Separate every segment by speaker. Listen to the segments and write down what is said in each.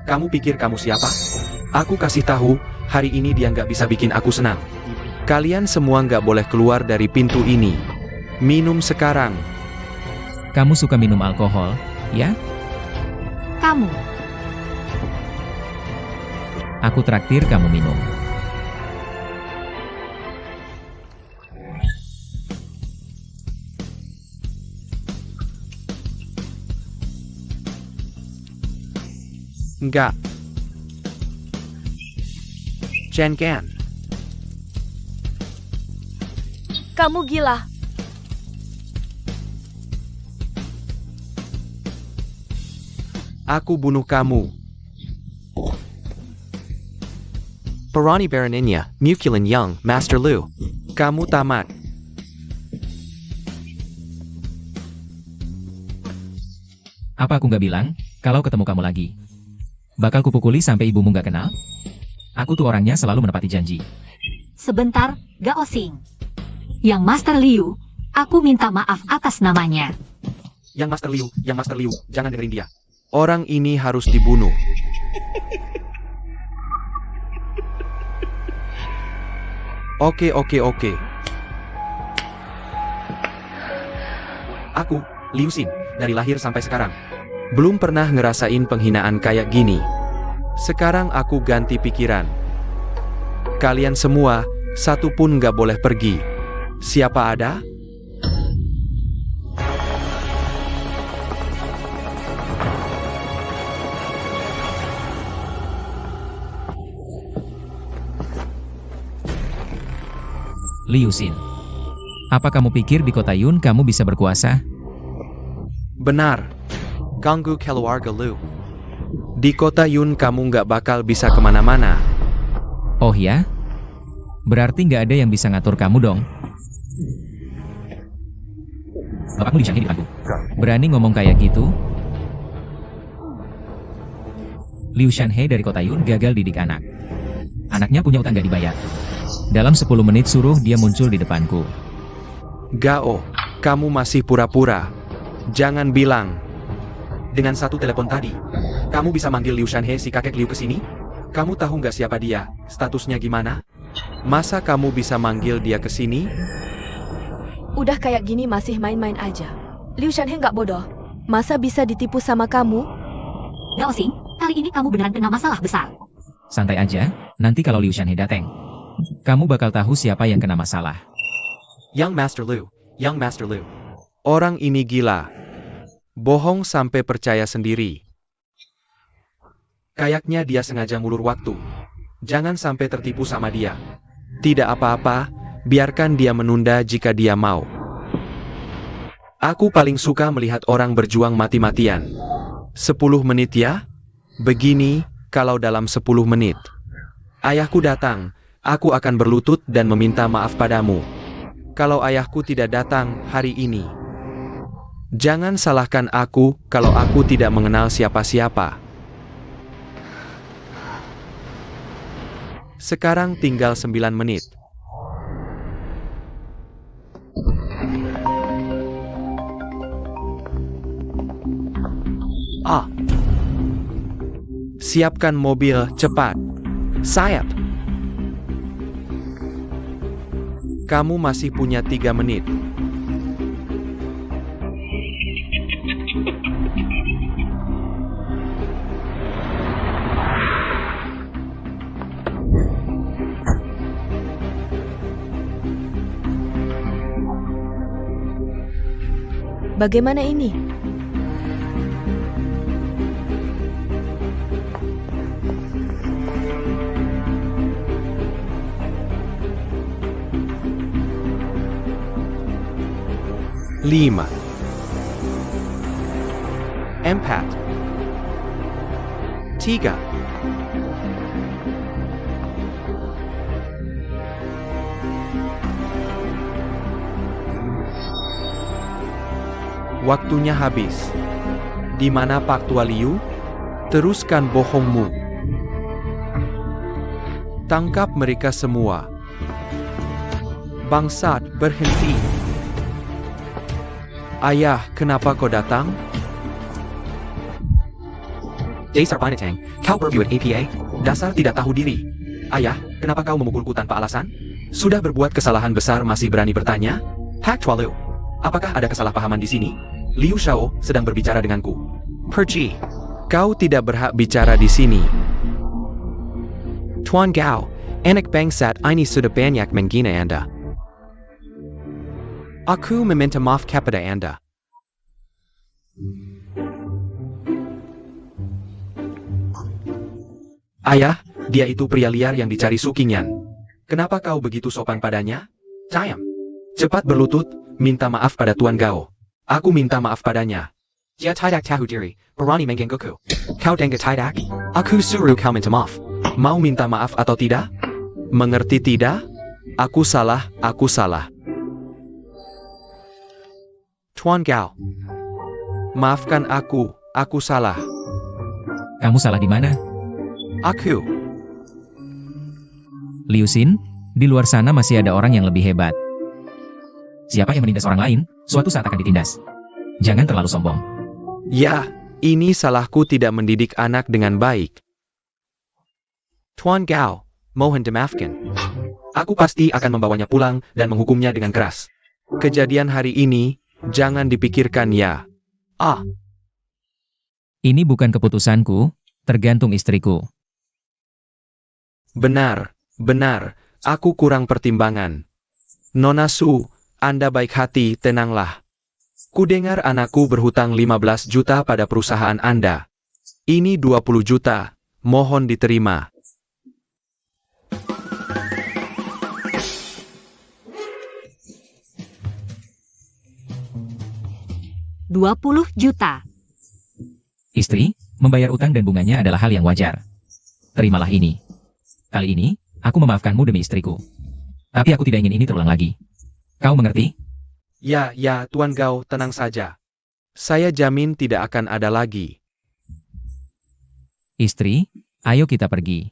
Speaker 1: Kamu pikir kamu siapa? Aku kasih tahu, hari ini dia nggak bisa bikin aku senang. Kalian semua nggak boleh keluar dari pintu ini. Minum sekarang.
Speaker 2: Kamu suka minum alkohol, ya?
Speaker 3: Kamu,
Speaker 2: Aku traktir kamu minum.
Speaker 1: Nggak. Chen Can.
Speaker 3: kamu gila.
Speaker 1: Aku bunuh kamu. Parani Baraninya, Mukulin Young, Master Lu. Kamu tamat.
Speaker 2: Apa aku nggak bilang, kalau ketemu kamu lagi, bakal kupukuli sampai ibumu nggak kenal? Aku tuh orangnya selalu menepati janji.
Speaker 4: Sebentar, Gao Xing. Yang Master Liu, aku minta maaf atas namanya.
Speaker 1: Yang Master Liu, jangan dengerin dia. Orang ini harus dibunuh. Oke. Aku, Liu Xin, dari lahir sampai sekarang, belum pernah ngerasain penghinaan kayak gini. Sekarang aku ganti pikiran. Kalian semua, satu pun nggak boleh pergi. Siapa ada?
Speaker 2: Liu Xin. Apa kamu pikir di kota Yun kamu bisa berkuasa?
Speaker 1: Benar. Ganggu keluarga Lu. Di kota Yun kamu nggak bakal bisa kemana-mana.
Speaker 2: Oh ya? Berarti nggak ada yang bisa ngatur kamu dong? Bapakmu Li Shanhe di depanku. Berani ngomong kayak gitu? Liu Shanhe dari kota Yun gagal didik anak. Anaknya punya utang nggak dibayar. Dalam 10 menit suruh dia muncul di depanku.
Speaker 1: Gao, kamu masih pura-pura. Jangan bilang. Dengan satu telepon tadi, kamu bisa manggil Liu Shanhe si kakek Liu ke sini? Kamu tahu nggak siapa dia, statusnya gimana? Masa kamu bisa manggil dia ke sini?
Speaker 3: Udah kayak gini masih main-main aja. Liu Shanhe nggak bodoh. Masa bisa ditipu sama kamu?
Speaker 4: Gao Xing, kali ini kamu beneran kena masalah besar.
Speaker 2: Santai aja, nanti kalau Liu Shanhe dateng, kamu bakal tahu siapa yang kena masalah.
Speaker 1: Yang Master Liu. Orang ini gila. Bohong sampai percaya sendiri. Kayaknya dia sengaja ngulur waktu. Jangan sampai tertipu sama dia. Tidak apa-apa, biarkan dia menunda jika dia mau. Aku paling suka melihat orang berjuang mati-matian. 10 menit ya? Begini, kalau dalam 10 menit ayahku datang, aku akan berlutut dan meminta maaf padamu. Kalau ayahku tidak datang hari ini, jangan salahkan aku kalau aku tidak mengenal siapa-siapa. Sekarang tinggal 9 menit. Siapkan mobil, cepat. Sayap. Kamu masih punya 3 menit.
Speaker 3: Bagaimana ini?
Speaker 1: Lima. 4. 3. Waktunya habis. Di mana Pak Tua Liu? Teruskan bohongmu. Tangkap mereka semua. Bangsat, berhenti. Ayah, kenapa kau datang? Dasar Binatang, kau berbuat APA? Dasar tidak tahu diri. Ayah, kenapa kau memukulku tanpa alasan? Sudah berbuat kesalahan besar masih berani bertanya? Hak Tua Liu. Apakah ada kesalahpahaman di sini? Liu Shao sedang berbicara denganku. Pergi. Kau tidak berhak bicara di sini. Tuan Gao, anak bangsat ini sudah banyak menghina Anda. Aku meminta maaf kepada Anda. Ayah, dia itu pria liar yang dicari Su Qingyan. Kenapa kau begitu sopan padanya? Cayam. Cepat berlutut, minta maaf pada Tuan Gao. Aku minta maaf padanya. Dia tidak tahu diri, berani menggangguku. Kau dengar tidak? Aku suruh kau minta maaf. Mau minta maaf atau tidak? Mengerti tidak? Aku salah, aku salah. Tuan Gao. Maafkan aku salah.
Speaker 2: Kamu salah di mana?
Speaker 1: Aku.
Speaker 2: Liu Xin, di luar sana masih ada orang yang lebih hebat. Siapa yang menindas orang lain, suatu saat akan ditindas. Jangan terlalu sombong.
Speaker 1: Ya, ini salahku tidak mendidik anak dengan baik. Tuan Gao, mohon dimaafkan. Aku pasti akan membawanya pulang dan menghukumnya dengan keras. Kejadian hari ini, jangan dipikirkan ya.
Speaker 2: Ini bukan keputusanku, tergantung istriku.
Speaker 1: Benar, aku kurang pertimbangan. Nona Su, Anda baik hati, tenanglah. Kudengar anakku berhutang 15 juta pada perusahaan Anda. Ini 20 juta, mohon diterima.
Speaker 4: $20 juta.
Speaker 2: Istri, membayar utang dan bunganya adalah hal yang wajar. Terimalah ini. Kali ini, aku memaafkanmu demi istriku. Tapi aku tidak ingin ini terulang lagi. Kau mengerti?
Speaker 1: Ya, Tuan Gao, tenang saja. Saya jamin tidak akan ada lagi.
Speaker 2: Istri, ayo kita pergi.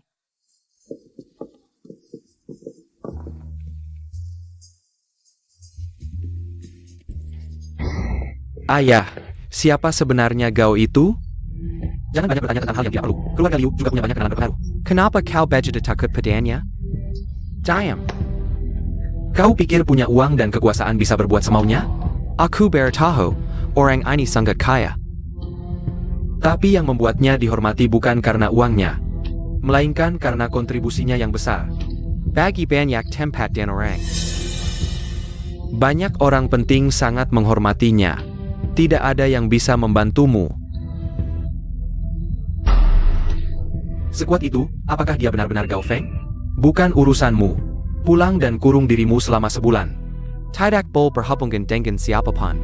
Speaker 1: Ayah, siapa sebenarnya Gao itu? Jangan banyak bertanya tentang hal yang tidak perlu. Keluarga Liu juga punya banyak kenalan berpengaruh. Kenapa kau begitu takut padanya? Diam. Kau pikir punya uang dan kekuasaan bisa berbuat semaunya? Aku bertahu, orang ini sangat kaya. Tapi yang membuatnya dihormati bukan karena uangnya, melainkan karena kontribusinya yang besar. Bagi banyak tempat dan orang. Banyak orang penting sangat menghormatinya. Tidak ada yang bisa membantumu. Sekuat itu, apakah dia benar-benar Gao Feng? Bukan urusanmu. Pulang dan kurung dirimu selama sebulan. Tidak boleh berhubungan dengan siapapun.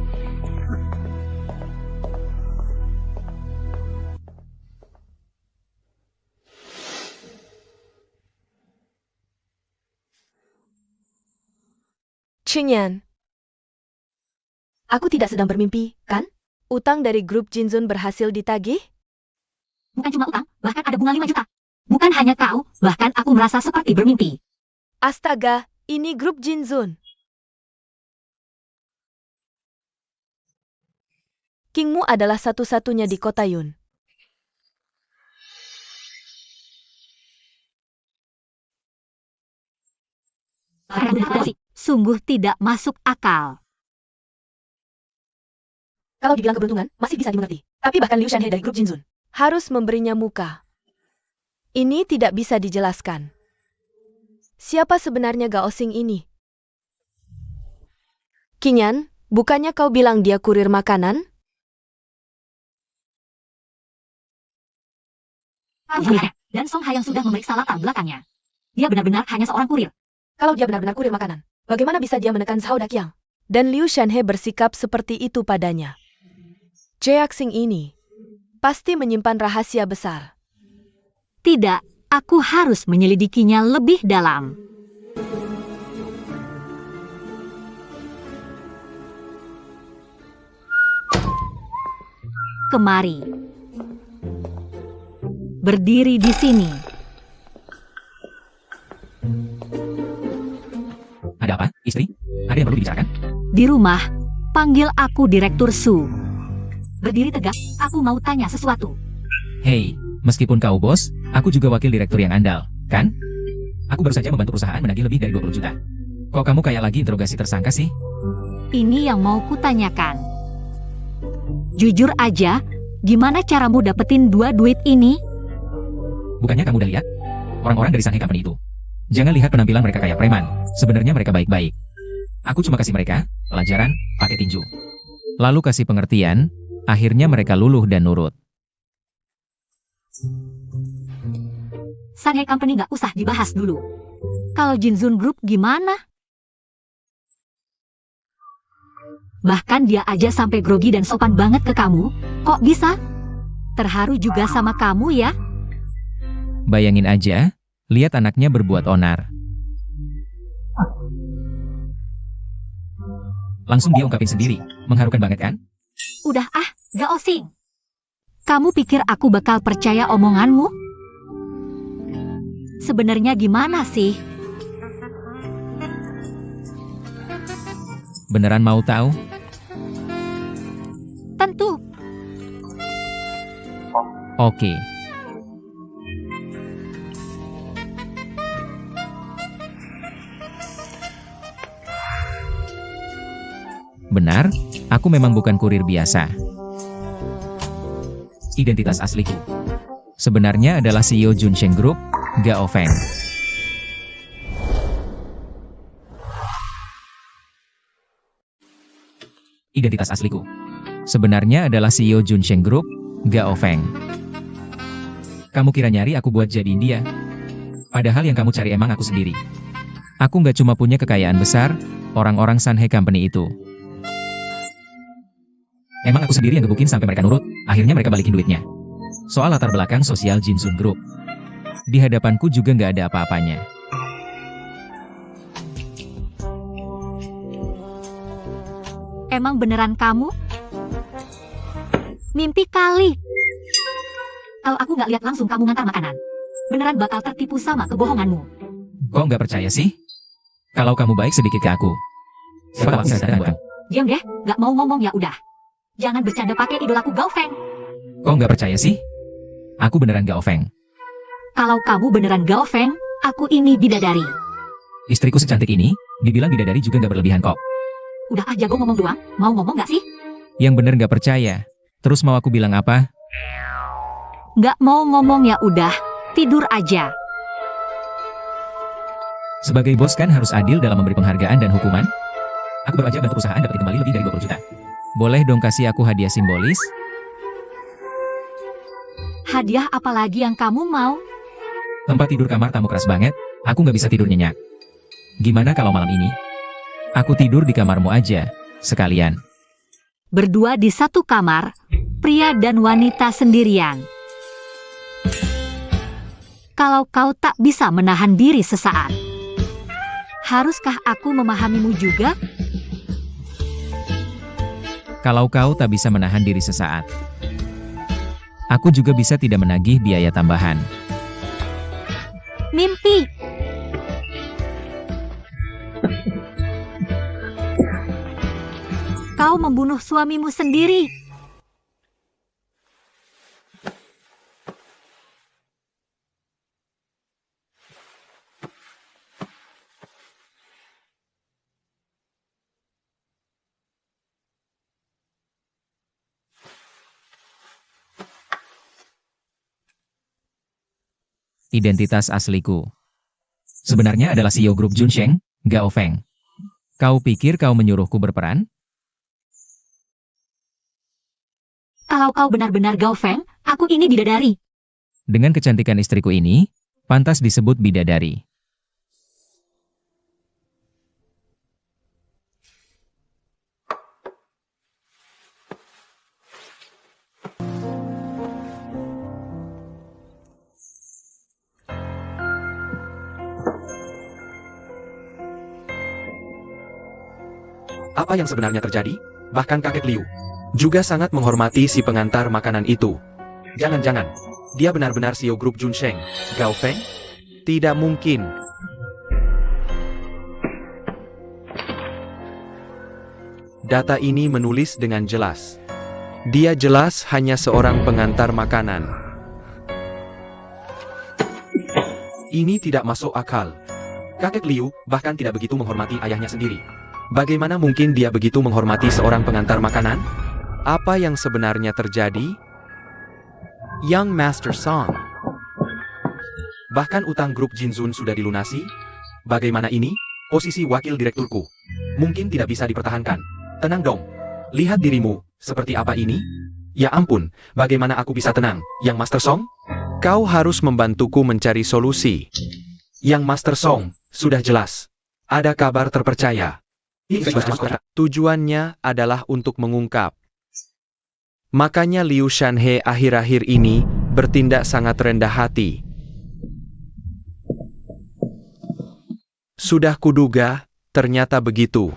Speaker 3: Qingyan. Aku tidak sedang bermimpi, kan? Utang dari grup Jinzun berhasil ditagih?
Speaker 4: Bukan cuma utang, bahkan ada bunga 5 juta. Bukan hanya kau, bahkan aku merasa seperti bermimpi.
Speaker 3: Astaga, ini grup Jinzun. Kingmu adalah satu-satunya di kota Yun.
Speaker 4: Sungguh tidak masuk akal.
Speaker 3: Kalau dibilang keberuntungan, masih bisa dimengerti. Tapi bahkan Liu Shanhe dari grup Jinzun harus memberinya muka. Ini tidak bisa dijelaskan. Siapa sebenarnya Gao Xing ini? Qingyan, bukannya kau bilang dia kurir makanan?
Speaker 4: Dan Song Ha yang sudah memeriksa latar belakangnya. Dia benar-benar hanya seorang kurir.
Speaker 3: Kalau dia benar-benar kurir makanan, bagaimana bisa dia menekan Zhao Daqiang? Dan Liu Shanhe bersikap seperti itu padanya. Jiak Xing ini pasti menyimpan rahasia besar.
Speaker 4: Tidak, aku harus menyelidikinya lebih dalam. Kemari. Berdiri di sini.
Speaker 2: Ada apa, istri? Ada yang perlu dibicarakan?
Speaker 4: Di rumah, panggil aku Direktur Su. Berdiri tegak, aku mau tanya sesuatu.
Speaker 2: Hei, Meskipun kau bos, aku juga wakil direktur yang andal, kan? Aku baru saja membantu perusahaan menagih lebih dari 20 juta. Kok kamu kayak lagi interogasi tersangka sih?
Speaker 4: Ini yang mau kutanyakan. Jujur aja, gimana caramu dapetin dua duit ini?
Speaker 2: Bukannya kamu udah lihat? Orang-orang dari Shanghai Company itu. Jangan lihat penampilan mereka kayak preman. Sebenarnya mereka baik-baik. Aku cuma kasih mereka pelajaran pakai tinju. Lalu kasih pengertian, akhirnya mereka luluh dan nurut.
Speaker 4: Shanghai Company nggak usah dibahas dulu. Kalau Jinzun Group gimana? Bahkan dia aja sampai grogi dan sopan banget ke kamu. Kok bisa? Terharu juga sama kamu ya?
Speaker 2: Bayangin aja, lihat anaknya berbuat onar. Langsung dia ungkapin sendiri, mengharukan banget kan?
Speaker 4: Udah gak osing. Kamu pikir aku bakal percaya omonganmu? Sebenarnya gimana sih?
Speaker 2: Beneran mau tahu?
Speaker 4: Tentu.
Speaker 2: Oke. Benar, aku memang bukan kurir biasa. Identitas asliku sebenarnya adalah CEO Junsheng Group, Gao Feng. Identitas asliku sebenarnya adalah CEO Junsheng Group, Gao Feng. Kamu kira nyari aku buat jadiin dia? Padahal yang kamu cari emang aku sendiri. Aku nggak cuma punya kekayaan besar, orang-orang Shanghai Company itu. Emang aku sendiri yang gebukin sampai mereka nurut, akhirnya mereka balikin duitnya. Soal latar belakang sosial Jinzun Group, di hadapanku juga nggak ada apa-apanya.
Speaker 4: Emang beneran kamu? Mimpi kali. Kalau aku nggak lihat langsung kamu ngantar makanan, beneran bakal tertipu sama kebohonganmu.
Speaker 2: Kok nggak percaya sih? Kalau kamu baik sedikit ke aku, siapa tahu bisa sadar bukan?
Speaker 4: Diam deh, nggak mau ngomong ya udah. Jangan bercanda pakai idolaku Gao Feng.
Speaker 2: Kok nggak percaya sih? Aku beneran Gao Feng.
Speaker 4: Kalau kamu beneran Gao Feng, aku ini bidadari.
Speaker 2: Istriku secantik ini, dibilang bidadari juga nggak berlebihan kok.
Speaker 4: Udah jago ngomong doang, mau ngomong nggak sih?
Speaker 2: Yang bener nggak percaya. Terus mau aku bilang apa?
Speaker 4: Nggak mau ngomong ya udah, tidur aja.
Speaker 2: Sebagai bos kan harus adil dalam memberi penghargaan dan hukuman. Aku baru aja bantu perusahaan dapat kembali lebih dari 20 juta. Boleh dong kasih aku hadiah simbolis?
Speaker 4: Hadiah apa lagi yang kamu mau?
Speaker 2: Tempat tidur kamar tamu keras banget, aku nggak bisa tidur nyenyak. Gimana kalau malam ini? Aku tidur di kamarmu aja, sekalian.
Speaker 4: Berdua di satu kamar, pria dan wanita sendirian. Kalau kau tak bisa menahan diri sesaat, haruskah aku memahamimu juga?
Speaker 2: Kalau kau tak bisa menahan diri sesaat, aku juga bisa tidak menagih biaya tambahan.
Speaker 4: Mimpi. Kau membunuh suamimu sendiri.
Speaker 2: Identitas asliku sebenarnya adalah CEO grup Junsheng, Gao Feng. Kau pikir kau menyuruhku berperan?
Speaker 4: Kalau kau benar-benar Gao Feng, aku ini bidadari.
Speaker 2: Dengan kecantikan istriku ini, pantas disebut bidadari.
Speaker 1: Apa yang sebenarnya terjadi? Bahkan kakek Liu juga sangat menghormati si pengantar makanan itu. Jangan-jangan, dia benar-benar CEO grup Junsheng, Gao Feng? Tidak mungkin. Data ini menulis dengan jelas. Dia jelas hanya seorang pengantar makanan. Ini tidak masuk akal. Kakek Liu bahkan tidak begitu menghormati ayahnya sendiri. Bagaimana mungkin dia begitu menghormati seorang pengantar makanan? Apa yang sebenarnya terjadi? Young Master Song. Bahkan utang grup Jinzun sudah dilunasi? Bagaimana ini? Posisi wakil direkturku. Mungkin tidak bisa dipertahankan. Tenang dong. Lihat dirimu, seperti apa ini? Ya ampun, bagaimana aku bisa tenang, Yang Master Song? Kau harus membantuku mencari solusi. Yang Master Song, sudah jelas. Ada kabar terpercaya. Tujuannya adalah untuk mengungkap. Makanya Liu Shanhe akhir-akhir ini bertindak sangat rendah hati. Sudah kuduga, ternyata begitu.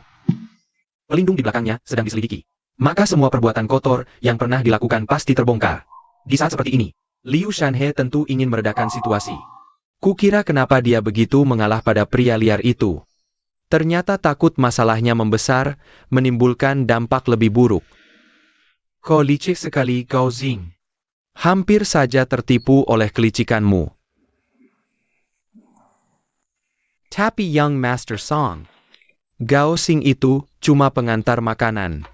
Speaker 1: Pelindung di belakangnya sedang diselidiki. Maka semua perbuatan kotor yang pernah dilakukan pasti terbongkar. Di saat seperti ini, Liu Shanhe tentu ingin meredakan situasi. Kukira kenapa dia begitu mengalah pada pria liar itu. Ternyata takut masalahnya membesar, menimbulkan dampak lebih buruk. Kau licik sekali, Gao Xing. Hampir saja tertipu oleh kelicikanmu. Tapi Young Master Song, Gao Xing itu cuma pengantar makanan.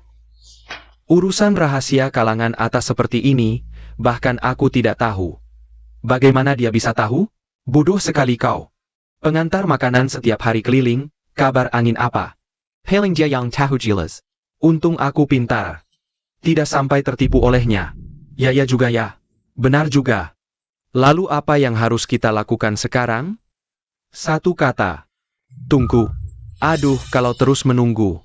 Speaker 1: Urusan rahasia kalangan atas seperti ini, bahkan aku tidak tahu. Bagaimana dia bisa tahu? Bodoh sekali kau. Pengantar makanan setiap hari keliling, kabar angin apa? Heling dia yang tahu jelas. Untung aku pintar. Tidak sampai tertipu olehnya. Ya juga ya. Benar juga. Lalu apa yang harus kita lakukan sekarang? Satu kata. Tunggu. Aduh, kalau terus menunggu.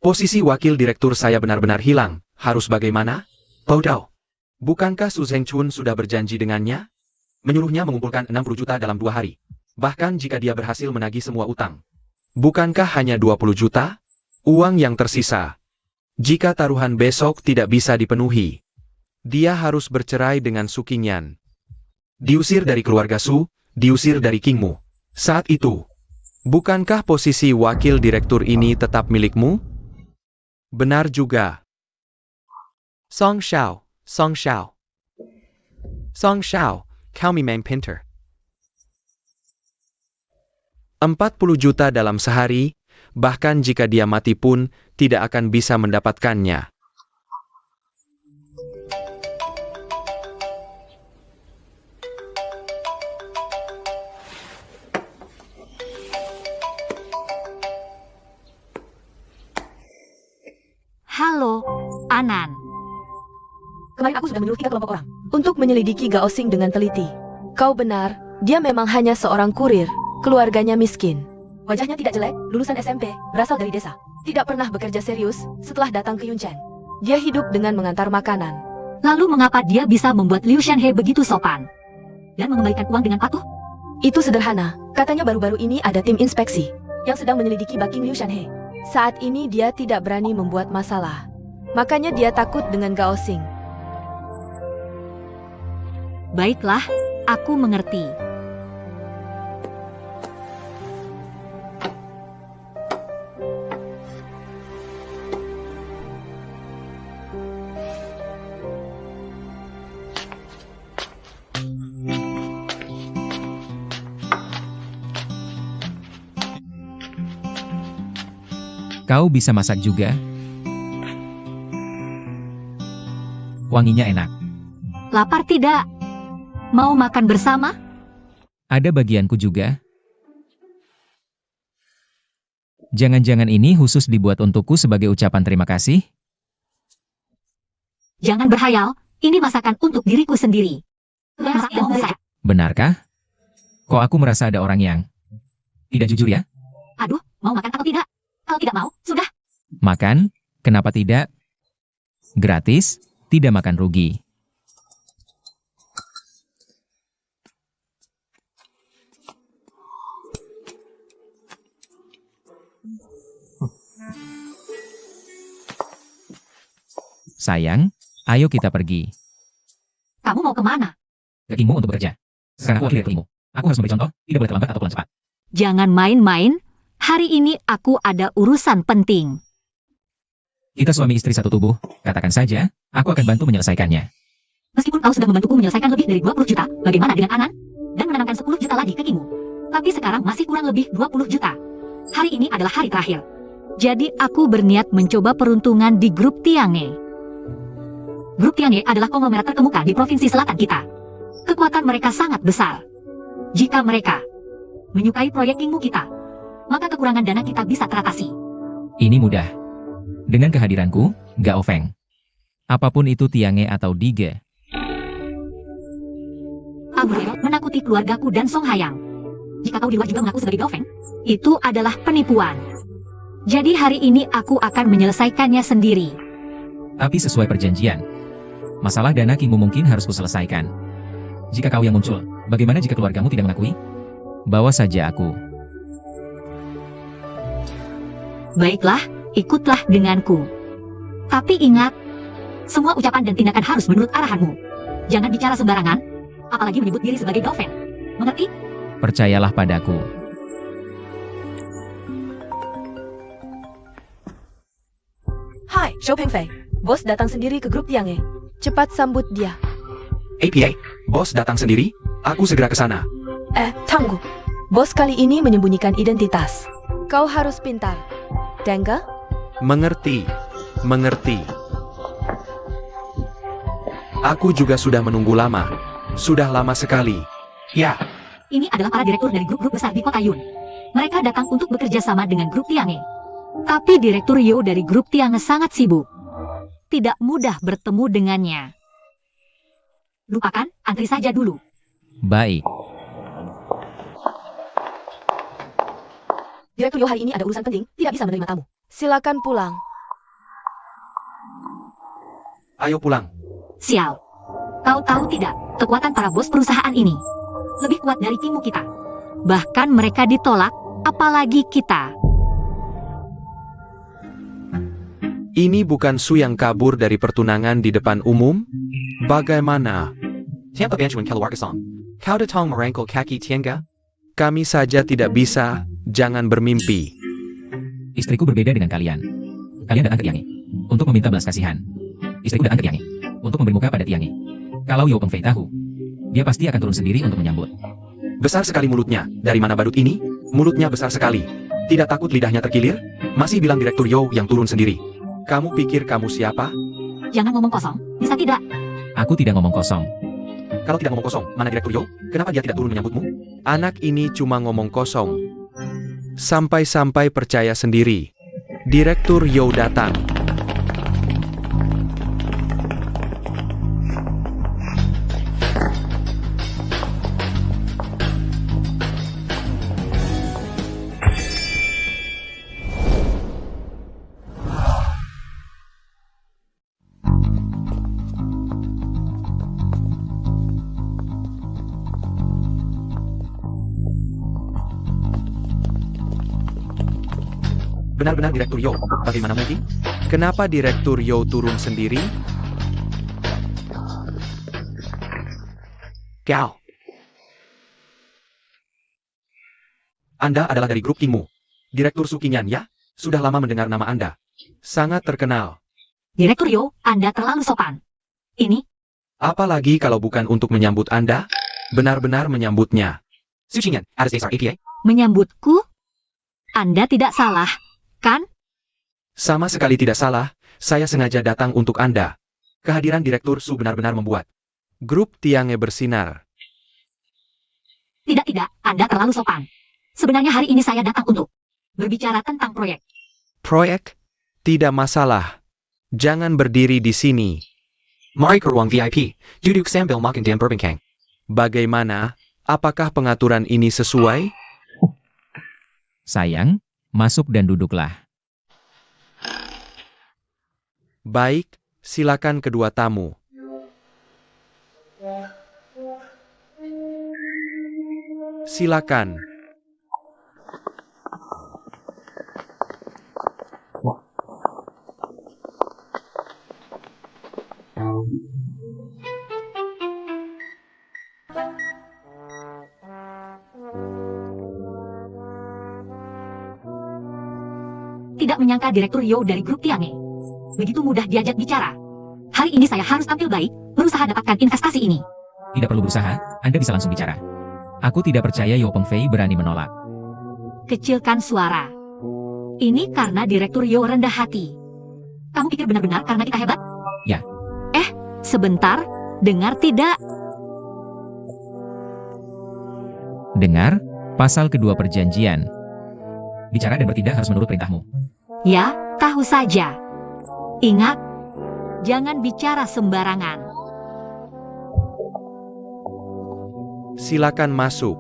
Speaker 1: Posisi wakil direktur saya benar-benar hilang. Harus bagaimana? Bodoh. Bukankah Su Zhengchun sudah berjanji dengannya? Menyuruhnya mengumpulkan 60 juta dalam 2 hari. Bahkan jika dia berhasil menagih semua utang. Bukankah hanya 20 juta? Uang yang tersisa. Jika taruhan besok tidak bisa dipenuhi, dia harus bercerai dengan Su Qingyan. Diusir dari keluarga Su, diusir dari Kingmu. Saat itu, bukankah posisi wakil direktur ini tetap milikmu? Benar juga. Song Xiao, Song Xiao. Song Xiao, kau memang pintar. 40 juta dalam sehari, bahkan jika dia mati pun, tidak akan bisa mendapatkannya.
Speaker 4: Halo, Anan.
Speaker 3: Kemarin aku sudah menyuruh 3 kelompok orang untuk menyelidiki Gao Xing dengan teliti. Kau benar, dia memang hanya seorang kurir, keluarganya miskin. Wajahnya tidak jelek, lulusan SMP, berasal dari desa. Tidak pernah bekerja serius setelah datang ke Yunchen. Dia hidup dengan mengantar makanan.
Speaker 4: Lalu mengapa dia bisa membuat Liu Shanhe begitu sopan? Dan mengembalikan uang dengan patuh?
Speaker 3: Itu sederhana, katanya baru-baru ini ada tim inspeksi yang sedang menyelidiki backing Liu Shanhe. Saat ini dia tidak berani membuat masalah. Makanya dia takut dengan Gao Xing.
Speaker 4: Baiklah, aku mengerti.
Speaker 2: Kau bisa masak juga? Wanginya enak.
Speaker 4: Lapar tidak? Mau makan bersama?
Speaker 2: Ada bagianku juga. Jangan-jangan ini khusus dibuat untukku sebagai ucapan terima kasih?
Speaker 4: Jangan berhayal, ini masakan untuk diriku sendiri. Masak dan masak.
Speaker 2: Benarkah? Kok aku merasa ada orang yang tidak jujur ya?
Speaker 4: Aduh, mau makan atau tidak? Kalau tidak mau, sudah.
Speaker 2: Makan? Kenapa tidak? Gratis, tidak makan rugi. Sayang, ayo kita pergi.
Speaker 4: Kamu mau kemana?
Speaker 2: Ke Kingmu untuk bekerja. Sekarang aku wakil dari Kingmu. Aku harus memberi contoh, tidak boleh terlambat atau pulang cepat.
Speaker 4: Jangan main-main. Hari ini aku ada urusan penting.
Speaker 2: Kita suami istri satu tubuh, katakan saja, aku akan bantu menyelesaikannya.
Speaker 4: Meskipun kau sudah membantuku menyelesaikan lebih dari 20 juta, bagaimana dengan Anan? Tapi sekarang masih kurang lebih 20 juta. Hari ini adalah hari terakhir. Jadi aku berniat mencoba peruntungan di grup Tiange. Grup Tiange adalah konglomerat terkemuka di provinsi selatan kita. Kekuatan mereka sangat besar. Jika mereka menyukai proyek Kingmu kita, maka kekurangan dana kita bisa teratasi.
Speaker 2: Ini mudah. Dengan kehadiranku, Gao Feng. Apapun itu Tiange atau Dige,
Speaker 4: Aurel menakuti keluargaku dan Song Hayang. Jika kau di luar juga mengaku sebagai Gao Feng, itu adalah penipuan. Jadi hari ini aku akan menyelesaikannya sendiri.
Speaker 2: tapi sesuai perjanjian. Masalah dana Kingmu mungkin harus kuselesaikan. Jika kau yang muncul, bagaimana jika keluargamu tidak mengakui? Bawa saja aku.
Speaker 4: Baiklah, ikutlah denganku. Tapi ingat, semua ucapan dan tindakan harus menurut arahanmu. Jangan bicara sembarangan, apalagi menyebut diri sebagai Gao Feng. Mengerti?
Speaker 2: Percayalah padaku.
Speaker 3: Hai, Shou Pengfei. Bos datang sendiri ke grup Tiange. Cepat sambut dia.
Speaker 1: APA, bos datang sendiri? Aku segera ke sana.
Speaker 3: Tunggu. Bos kali ini menyembunyikan identitas. Kau harus pintar. Dengge?
Speaker 1: Mengerti. Mengerti. Aku juga sudah menunggu lama. Sudah lama sekali. Ya,
Speaker 4: Ini adalah para direktur dari grup-grup besar di kota Yun. Mereka datang untuk bekerja sama dengan grup Tiange. Tapi Direktur Yo dari grup Tiange sangat sibuk. Tidak mudah bertemu dengannya. Lupakan, antri saja dulu.
Speaker 2: Baik.
Speaker 3: Direktur Yo hari ini ada urusan penting, tidak bisa menerima tamu. Silakan pulang.
Speaker 1: ayo pulang.
Speaker 4: Sial. Kau tahu tidak, kekuatan para bos perusahaan ini lebih kuat dari Kingmu kita. Bahkan mereka ditolak, apalagi kita.
Speaker 1: Ini bukan Su yang kabur dari pertunangan di depan umum? Bagaimana? Tianpa bantuan keluarga Song. Kau datang merangkul kaki Tiange? Kami saja tidak bisa, jangan bermimpi.
Speaker 2: Istriku berbeda dengan kalian. Kalian datang ke Tiange untuk meminta belas kasihan. Istriku datang ke Tiange untuk memberi muka pada Tiange. Kalau Yo Pengfei tahu, dia pasti akan turun sendiri untuk menyambut.
Speaker 1: Besar sekali mulutnya. Dari mana badut ini? Mulutnya besar sekali. Tidak takut lidahnya terkilir? Masih bilang Direktur Yo yang turun sendiri. Kamu pikir kamu siapa?
Speaker 4: Jangan ngomong kosong, bisa tidak?
Speaker 2: Aku tidak ngomong kosong.
Speaker 1: Kalau tidak ngomong kosong, mana Direktur Yo? Kenapa dia tidak turun menyambutmu? Anak ini cuma ngomong kosong. Sampai-sampai percaya sendiri. Direktur Yo datang. Benar-benar Direktur Yo, bagaimana mungkin? Kenapa Direktur Yo turun sendiri? Kau. Anda adalah dari grup Kingmu. Direktur Sukinyan ya? Sudah lama mendengar nama Anda. Sangat terkenal.
Speaker 4: Direktur Yo, Anda terlalu sopan. Ini,
Speaker 1: Apalagi kalau bukan untuk menyambut Anda? Benar-benar menyambutnya. Sukinyan, ada Cesar APA?
Speaker 4: menyambutku? Anda tidak salah, kan?
Speaker 1: Sama sekali tidak salah, saya sengaja datang untuk Anda. Kehadiran Direktur Su benar-benar membuat grup Tiange bersinar.
Speaker 4: Tidak, Anda terlalu sopan. Sebenarnya hari ini saya datang untuk berbicara tentang proyek.
Speaker 1: Proyek? Tidak masalah. Jangan berdiri di sini. Mari ke ruang VIP, duduk sambil makan dan berbengkang. Bagaimana? Apakah pengaturan ini sesuai?
Speaker 2: Sayang, masuk dan duduklah.
Speaker 1: Baik, silakan kedua tamu. Silakan.
Speaker 4: Tidak menyangka Direktur Yo dari grup Tiange begitu mudah diajak bicara. Hari ini saya harus tampil baik, berusaha dapatkan investasi ini.
Speaker 2: Tidak perlu berusaha, Anda bisa langsung bicara. Aku tidak percaya Yo Peng Fei berani menolak.
Speaker 4: Kecilkan suara. Ini karena Direktur Yo rendah hati. Kamu pikir benar-benar karena kita hebat?
Speaker 2: Ya.
Speaker 4: Sebentar, dengar tidak?
Speaker 2: Dengar, pasal kedua perjanjian. Bicara dan bertindak harus menurut perintahmu.
Speaker 4: Ya, tahu saja. Ingat, jangan bicara sembarangan.
Speaker 1: Silakan masuk.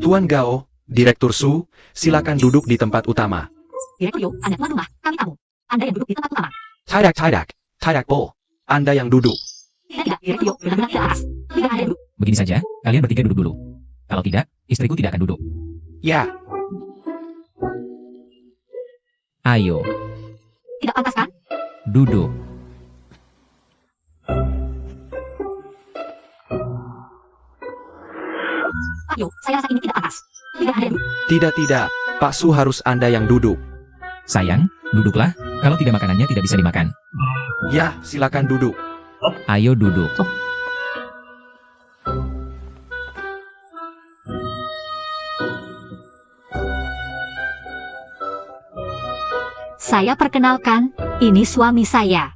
Speaker 1: Tuan Gao, Direktur Su, silakan duduk di tempat utama.
Speaker 4: Direktur Yo, Anda tuan rumah, kami tamu. Anda yang duduk di tempat utama.
Speaker 1: Tidak Bo. Anda yang duduk.
Speaker 4: Tidak, Direktur Yo, benar-benar tidak atas. Tidak ada yang duduk.
Speaker 2: Begini saja, kalian bertiga duduk dulu. Kalau tidak, istriku tidak akan duduk.
Speaker 1: Ya,
Speaker 2: Ayo,
Speaker 4: Tidak pantas kan?
Speaker 2: duduk.
Speaker 4: Pak Yo, saya rasa ini tidak pantas. Tidak ada yang duduk.
Speaker 1: tidak. Pak Su harus Anda yang duduk.
Speaker 2: Sayang, duduklah. Kalau tidak makanannya tidak bisa dimakan.
Speaker 1: Ya, silakan duduk.
Speaker 2: Ayo duduk.
Speaker 4: Saya perkenalkan, ini suami saya.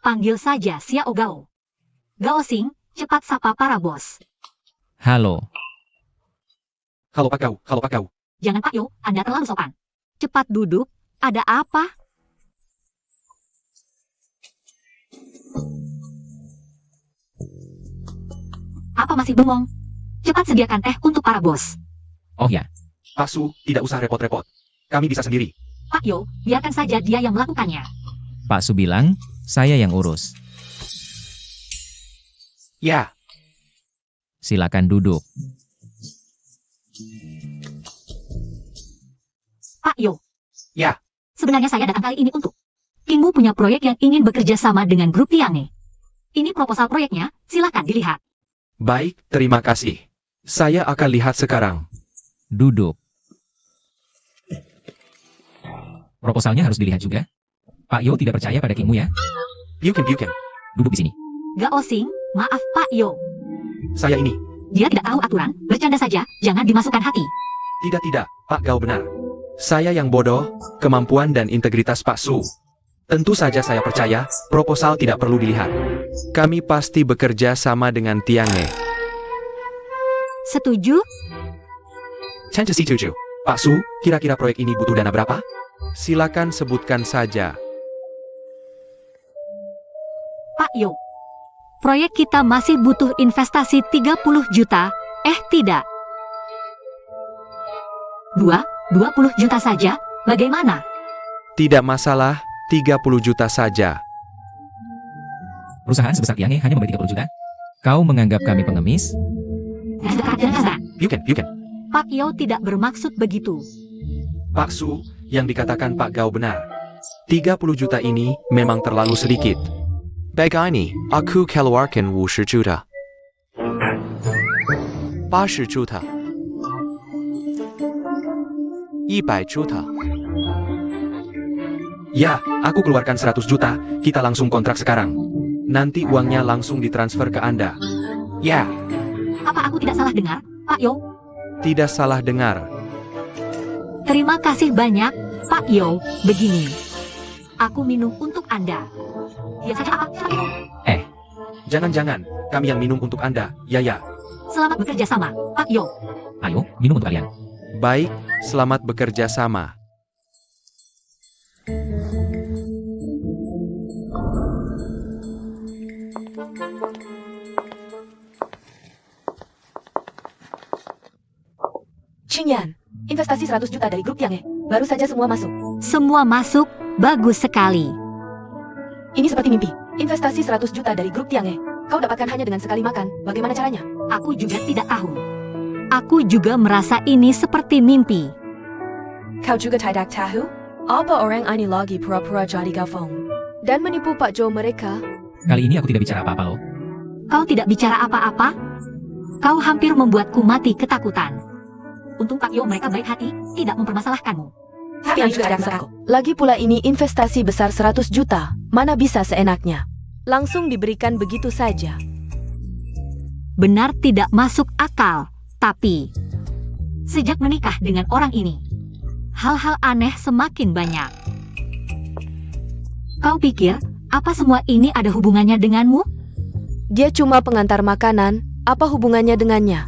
Speaker 4: Panggil saja Xiao Gao. Gao Xing, cepat sapa para bos.
Speaker 2: Halo.
Speaker 1: Halo Pak Gao.
Speaker 4: Jangan Pak Yo, Anda terlalu sopan. Cepat duduk, ada apa? Apa masih bengong? Cepat sediakan teh untuk para bos.
Speaker 2: Oh ya,
Speaker 1: Pak Su, tidak usah repot-repot. Kami bisa sendiri.
Speaker 4: Pak Yo, biarkan saja dia yang melakukannya.
Speaker 2: Pak Su bilang, saya yang urus.
Speaker 1: Ya,
Speaker 2: Silakan duduk.
Speaker 4: Pak Yo.
Speaker 1: Ya.
Speaker 4: Sebenarnya saya datang kali ini untuk Kingmu punya proyek yang ingin bekerja sama dengan grup Tiange. Ini proposal proyeknya, silakan dilihat.
Speaker 1: baik, terima kasih. Saya akan lihat sekarang.
Speaker 2: Duduk. Proposalnya harus dilihat juga. Pak Yo tidak percaya pada Kingmu ya.
Speaker 1: Bukan.
Speaker 2: Duduk di sini.
Speaker 4: Gao Xing, maaf Pak Yo.
Speaker 1: Saya ini.
Speaker 4: Dia tidak tahu aturan, bercanda saja, jangan dimasukkan hati.
Speaker 1: Tidak, Pak Gao benar. Saya yang bodoh, kemampuan dan integritas Pak Su. Tentu saja saya percaya, proposal tidak perlu dilihat. Kami pasti bekerja sama dengan Tiange.
Speaker 4: Setuju?
Speaker 1: Chances setuju. Pak Su, kira-kira proyek ini butuh dana berapa? Silakan sebutkan saja.
Speaker 4: Pak Yo. Proyek kita masih butuh investasi 30 juta, tidak. 20 juta saja, bagaimana?
Speaker 1: Tidak masalah, 30 juta saja.
Speaker 2: Perusahaan sebesar Tiange hanya memberi 30 juta. Kau menganggap kami pengemis?
Speaker 1: Bukan.
Speaker 4: Pak Yo tidak bermaksud begitu.
Speaker 1: Pak Su, yang dikatakan Pak Gao benar. 30 juta ini memang terlalu sedikit. Begini, aku keluarkan 50 juta. 80 juta. 100 juta. Ya, aku keluarkan 100 juta, kita langsung kontrak sekarang. Nanti uangnya langsung ditransfer ke Anda. Ya,
Speaker 4: Apa aku tidak salah dengar, Pak Yo?
Speaker 1: tidak salah dengar.
Speaker 4: Terima kasih banyak, Pak Yo. Begini. Aku minum untuk Anda. Dia saja apa? Cepat minum.
Speaker 1: Jangan-jangan, kami yang minum untuk Anda, ya.
Speaker 4: Selamat bekerja sama, Pak Yo.
Speaker 2: Ayo, minum untuk kalian.
Speaker 1: Baik, selamat bekerja sama.
Speaker 3: Qingyan, investasi 100 juta dari grup Tiange. Baru saja semua masuk.
Speaker 4: Semua masuk, bagus sekali.
Speaker 3: Ini seperti mimpi. Investasi 100 juta dari grup Tiange. Kau dapatkan hanya dengan sekali makan. Bagaimana caranya?
Speaker 4: Aku juga tidak tahu. Aku juga merasa ini seperti mimpi.
Speaker 3: Kau juga tidak tahu? Apa orang ini lagi pura-pura jadi gafong dan menipu Pak Jo mereka?
Speaker 2: Kali ini aku tidak bicara apa-apa loh.
Speaker 4: Kau tidak bicara apa-apa? Kau hampir membuatku mati ketakutan. Untung Pak Yo mereka baik hati, tidak mempermasalahkanmu.
Speaker 3: Tapi yang juga ada aku. Lagi pula ini investasi besar 100 juta. Mana bisa seenaknya. Langsung diberikan begitu saja.
Speaker 4: Benar tidak masuk akal. Tapi, sejak menikah dengan orang ini, hal-hal aneh semakin banyak. Kau pikir, apa semua ini ada hubungannya denganmu?
Speaker 3: Dia cuma pengantar makanan. Apa hubungannya dengannya?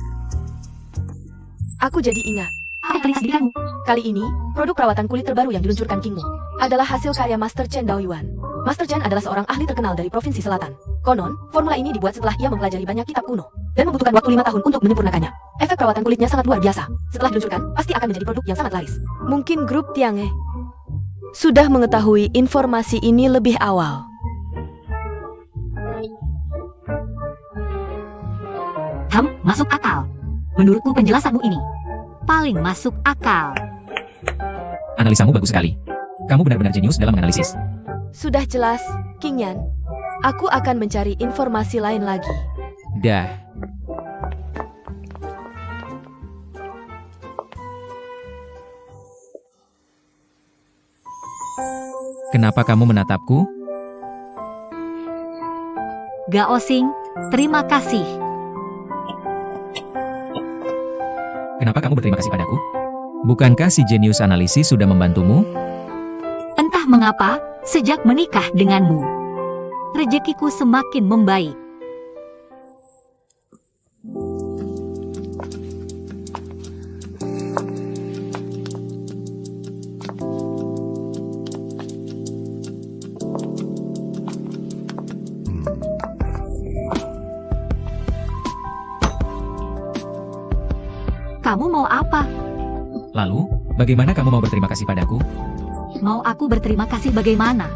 Speaker 3: Aku jadi ingat.
Speaker 4: Apa yang dirimu?
Speaker 3: Kali ini, produk perawatan kulit terbaru yang diluncurkan King Mo adalah hasil karya Master Chen Daoyuan. Master Chen adalah seorang ahli terkenal dari Provinsi Selatan. Konon, formula ini dibuat setelah ia mempelajari banyak kitab kuno dan membutuhkan waktu 5 tahun untuk menyempurnakannya. Efek perawatan kulitnya sangat luar biasa. Setelah diluncurkan, pasti akan menjadi produk yang sangat laris. Mungkin grup Tiange sudah mengetahui informasi ini lebih awal.
Speaker 4: Masuk akal. Menurutku penjelasanmu ini paling masuk akal.
Speaker 2: Analisamu bagus sekali. Kamu benar-benar jenius dalam menganalisis.
Speaker 3: Sudah jelas, King Yan. Aku akan mencari informasi lain lagi.
Speaker 2: Dah. Kenapa kamu menatapku?
Speaker 4: Gao Xing, terima kasih.
Speaker 2: Kenapa kamu berterima kasih padaku? Bukankah si jenius analisis sudah membantumu?
Speaker 4: Entah mengapa, sejak menikah denganmu, rezekiku semakin membaik. Kamu mau apa?
Speaker 2: Lalu, bagaimana kamu mau berterima kasih padaku?
Speaker 4: Mau aku berterima kasih bagaimana?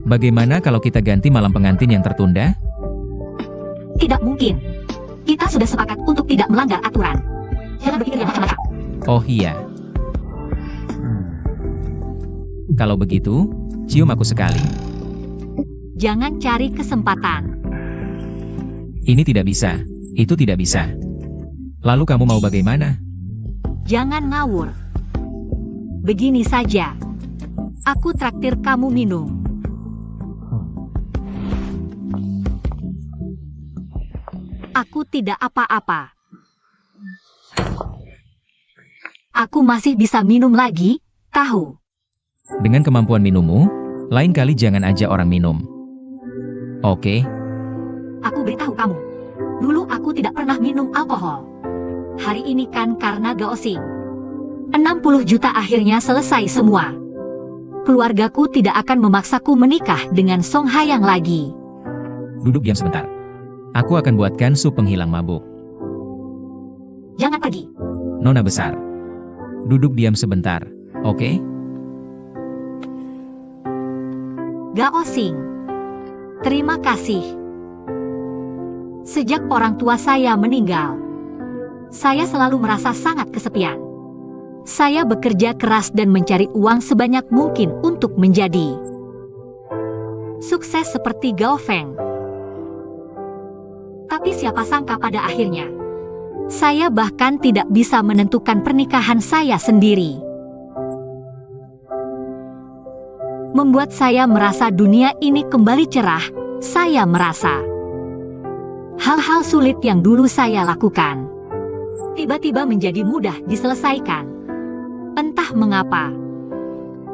Speaker 2: Bagaimana kalau kita ganti malam pengantin yang tertunda?
Speaker 4: Tidak mungkin. Kita sudah sepakat untuk tidak melanggar aturan. Jangan berpikir yang macam-macam.
Speaker 2: Oh iya. Kalau begitu, cium aku sekali.
Speaker 4: Jangan cari kesempatan.
Speaker 2: Ini tidak bisa. Itu tidak bisa. Lalu kamu mau bagaimana?
Speaker 4: Jangan ngawur. Begini saja. Aku traktir kamu minum. Aku tidak apa-apa. Aku masih bisa minum lagi, tahu.
Speaker 2: Dengan kemampuan minummu, lain kali jangan ajak orang minum. Oke?
Speaker 4: Aku beritahu kamu. Dulu aku tidak pernah minum alkohol. Hari ini kan karena Gao Xing. 60 juta akhirnya selesai semua. Keluargaku tidak akan memaksaku menikah dengan Song Hayang lagi.
Speaker 2: Duduk diam sebentar. Aku akan buatkan sup penghilang mabuk.
Speaker 4: Jangan pergi.
Speaker 2: Nona besar. Duduk diam sebentar, oke?
Speaker 4: Gao Xing. Terima kasih. Sejak orang tua saya meninggal, saya selalu merasa sangat kesepian. Saya bekerja keras dan mencari uang sebanyak mungkin untuk menjadi sukses seperti Gao Feng. Tapi siapa sangka pada akhirnya, saya bahkan tidak bisa menentukan pernikahan saya sendiri. Membuat saya merasa dunia ini kembali cerah, saya merasa hal-hal sulit yang dulu saya lakukan tiba-tiba menjadi mudah diselesaikan. Entah mengapa.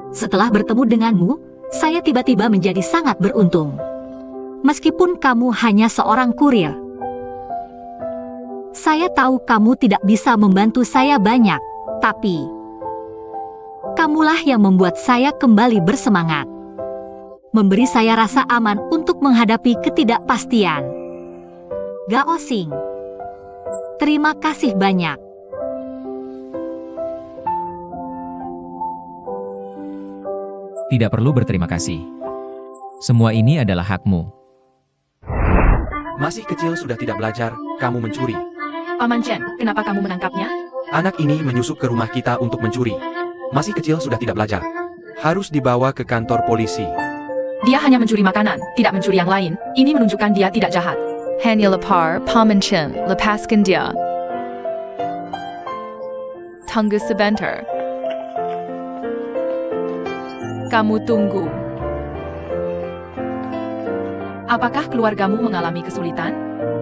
Speaker 4: Setelah bertemu denganmu, saya tiba-tiba menjadi sangat beruntung. Meskipun kamu hanya seorang kurir. Saya tahu kamu tidak bisa membantu saya banyak, tapi kamulah yang membuat saya kembali bersemangat. Memberi saya rasa aman untuk menghadapi ketidakpastian. Gao Xing. Terima kasih banyak.
Speaker 2: Tidak perlu berterima kasih. Semua ini adalah hakmu.
Speaker 1: Masih kecil sudah tidak belajar, kamu mencuri.
Speaker 3: Paman Chen, kenapa kamu menangkapnya?
Speaker 1: Anak ini menyusup ke rumah kita untuk mencuri. Masih kecil sudah tidak belajar. Harus dibawa ke kantor polisi.
Speaker 5: Dia hanya mencuri makanan, tidak mencuri yang lain. Ini menunjukkan dia tidak jahat. Hanya lepar, Paman Chen, lepaskan dia. Tunggu sebentar. Kamu tunggu. Apakah keluargamu mengalami kesulitan?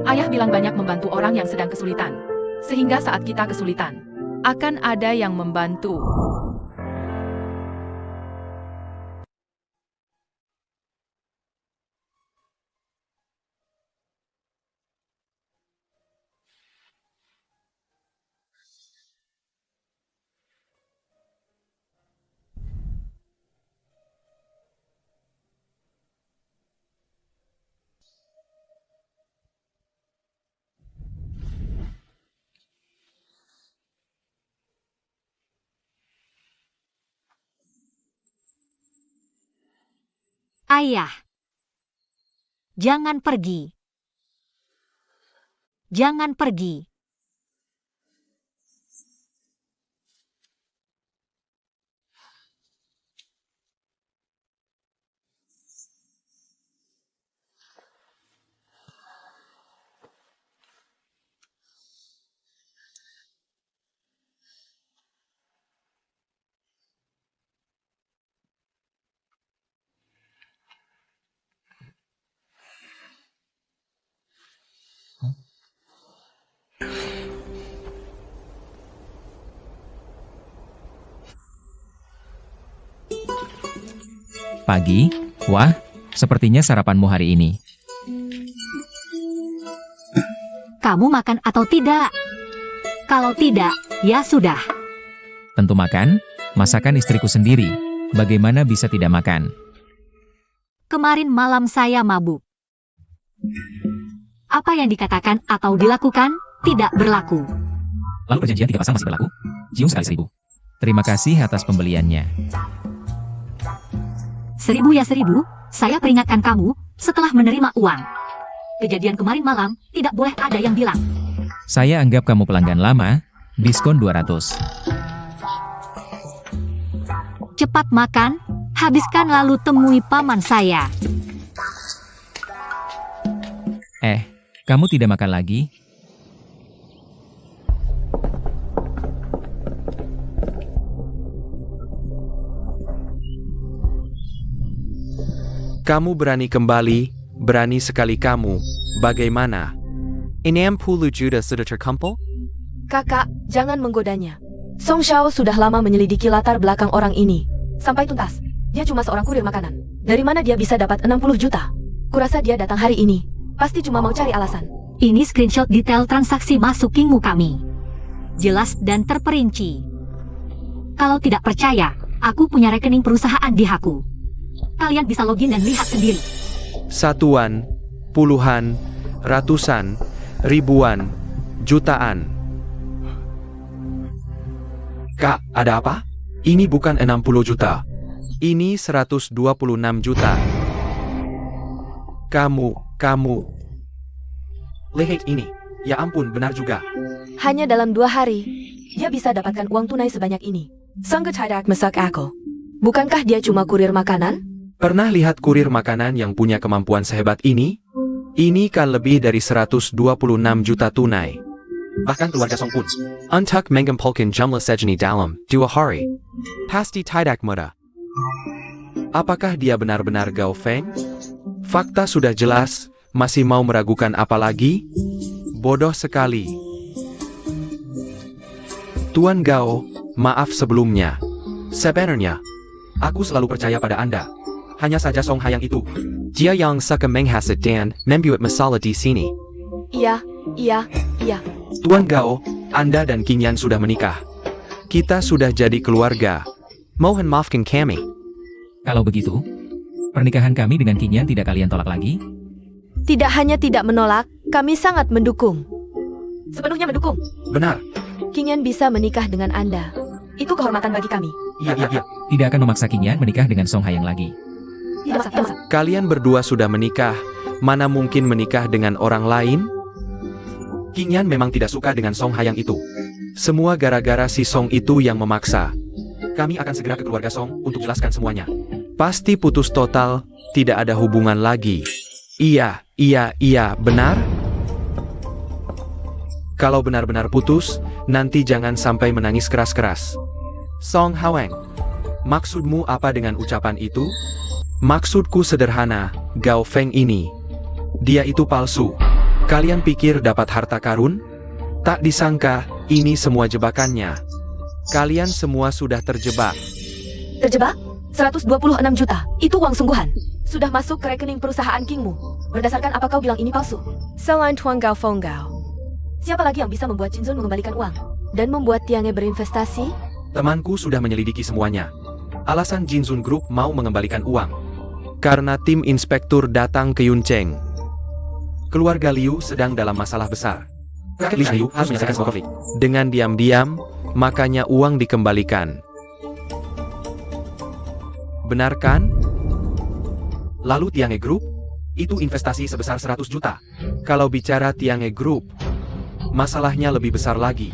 Speaker 5: Ayah bilang banyak membantu orang yang sedang kesulitan. Sehingga saat kita kesulitan, akan ada yang membantu.
Speaker 4: Ayah, jangan pergi. Jangan pergi.
Speaker 2: Pagi? Wah, sepertinya sarapanmu hari ini.
Speaker 4: Kamu makan atau tidak? Kalau tidak, ya sudah.
Speaker 2: Tentu makan, masakan istriku sendiri. Bagaimana bisa tidak makan?
Speaker 4: Kemarin malam saya mabuk. Apa yang dikatakan atau dilakukan tidak berlaku.
Speaker 2: Lalu perjanjian 3 pasang masih berlaku? Cium sekali 1000. Terima kasih atas pembeliannya.
Speaker 4: 1000 ya 1000, saya peringatkan kamu setelah menerima uang. Kejadian kemarin malam tidak boleh ada yang bilang.
Speaker 2: Saya anggap kamu pelanggan lama, diskon 200.
Speaker 4: Cepat makan, habiskan lalu temui paman saya.
Speaker 2: Kamu tidak makan lagi?
Speaker 1: Kamu berani kembali, berani sekali kamu. Bagaimana? 60 juta sudah terkumpul?
Speaker 3: Kakak, jangan menggodanya. Song Xiao sudah lama menyelidiki latar belakang orang ini. Sampai tuntas, dia cuma seorang kurir makanan. Dari mana dia bisa dapat 60 juta? Kurasa dia datang hari ini. Pasti cuma mau cari alasan.
Speaker 4: Ini screenshot detail transaksi masukingmu kami. Jelas dan terperinci. Kalau tidak percaya, aku punya rekening perusahaan di Haku. Kalian bisa login dan lihat sendiri.
Speaker 1: Satuan, puluhan, ratusan, ribuan, jutaan. Kak, ada apa? Ini bukan 60 juta. Ini 126 juta. Kamu. Lihat ini. Ya ampun, benar juga.
Speaker 3: Hanya dalam 2 hari, dia bisa dapatkan uang tunai sebanyak ini. Sangat tidak masuk akal. Bukankah dia cuma kurir makanan?
Speaker 1: Pernah lihat kurir makanan yang punya kemampuan sehebat ini? Ini kan lebih dari 126 juta tunai. Bahkan keluarga Song pun. Untuk mengumpulkan jumlah segini dalam 2 hari. Pasti tidak mudah. Apakah dia benar-benar Gao Feng? Fakta sudah jelas, masih mau meragukan apa lagi? Bodoh sekali. Tuan Gao, maaf sebelumnya. Sebenarnya, aku selalu percaya pada Anda. Hanya saja Song Hayang itu. Dia yang suka menghasut dan membuat masalah di sini.
Speaker 3: Iya.
Speaker 1: Tuan Gao, Anda dan King Yan sudah menikah. Kita sudah jadi keluarga. Mohon maafkan kami.
Speaker 2: Kalau begitu, pernikahan kami dengan King Yan tidak kalian tolak lagi?
Speaker 3: Tidak hanya tidak menolak, kami sangat mendukung. Sepenuhnya mendukung.
Speaker 1: Benar.
Speaker 3: King Yan bisa menikah dengan Anda. Itu kehormatan bagi kami.
Speaker 1: Iya.
Speaker 2: Tidak akan memaksa King Yan menikah dengan Song Hayang lagi.
Speaker 3: Tidak usah.
Speaker 1: Kalian berdua sudah menikah. Mana mungkin menikah dengan orang lain? King Yan memang tidak suka dengan Song Hayang itu. Semua gara-gara si Song itu yang memaksa. Kami akan segera ke keluarga Song untuk jelaskan semuanya. Pasti putus total, tidak ada hubungan lagi. Iya, benar? Kalau benar-benar putus, nanti jangan sampai menangis keras-keras. Song Hawang, Maksudmu apa dengan ucapan itu? Maksudku sederhana, Gao Feng ini. Dia itu palsu. Kalian pikir dapat harta karun? Tak disangka, ini semua jebakannya. Kalian semua sudah terjebak.
Speaker 3: Terjebak? 126 juta. Itu uang sungguhan. Sudah masuk ke rekening perusahaan Kingmu. Berdasarkan apa kau bilang ini palsu? Selain Tuan Gao Feng Gao. Siapa lagi yang bisa membuat Jinzun mengembalikan uang? Dan membuat Tiange berinvestasi?
Speaker 1: Temanku sudah menyelidiki semuanya. Alasan Jinzun Group mau mengembalikan uang. Karena tim inspektur datang ke Yuncheng. Keluarga Liu sedang dalam masalah besar. Kakek Liu harus menyelesaikan semua konflik. Dengan diam-diam, makanya uang dikembalikan. Benar kan? Lalu Tiange Group? Itu investasi sebesar 100 juta. Kalau bicara Tiange Group, masalahnya lebih besar lagi.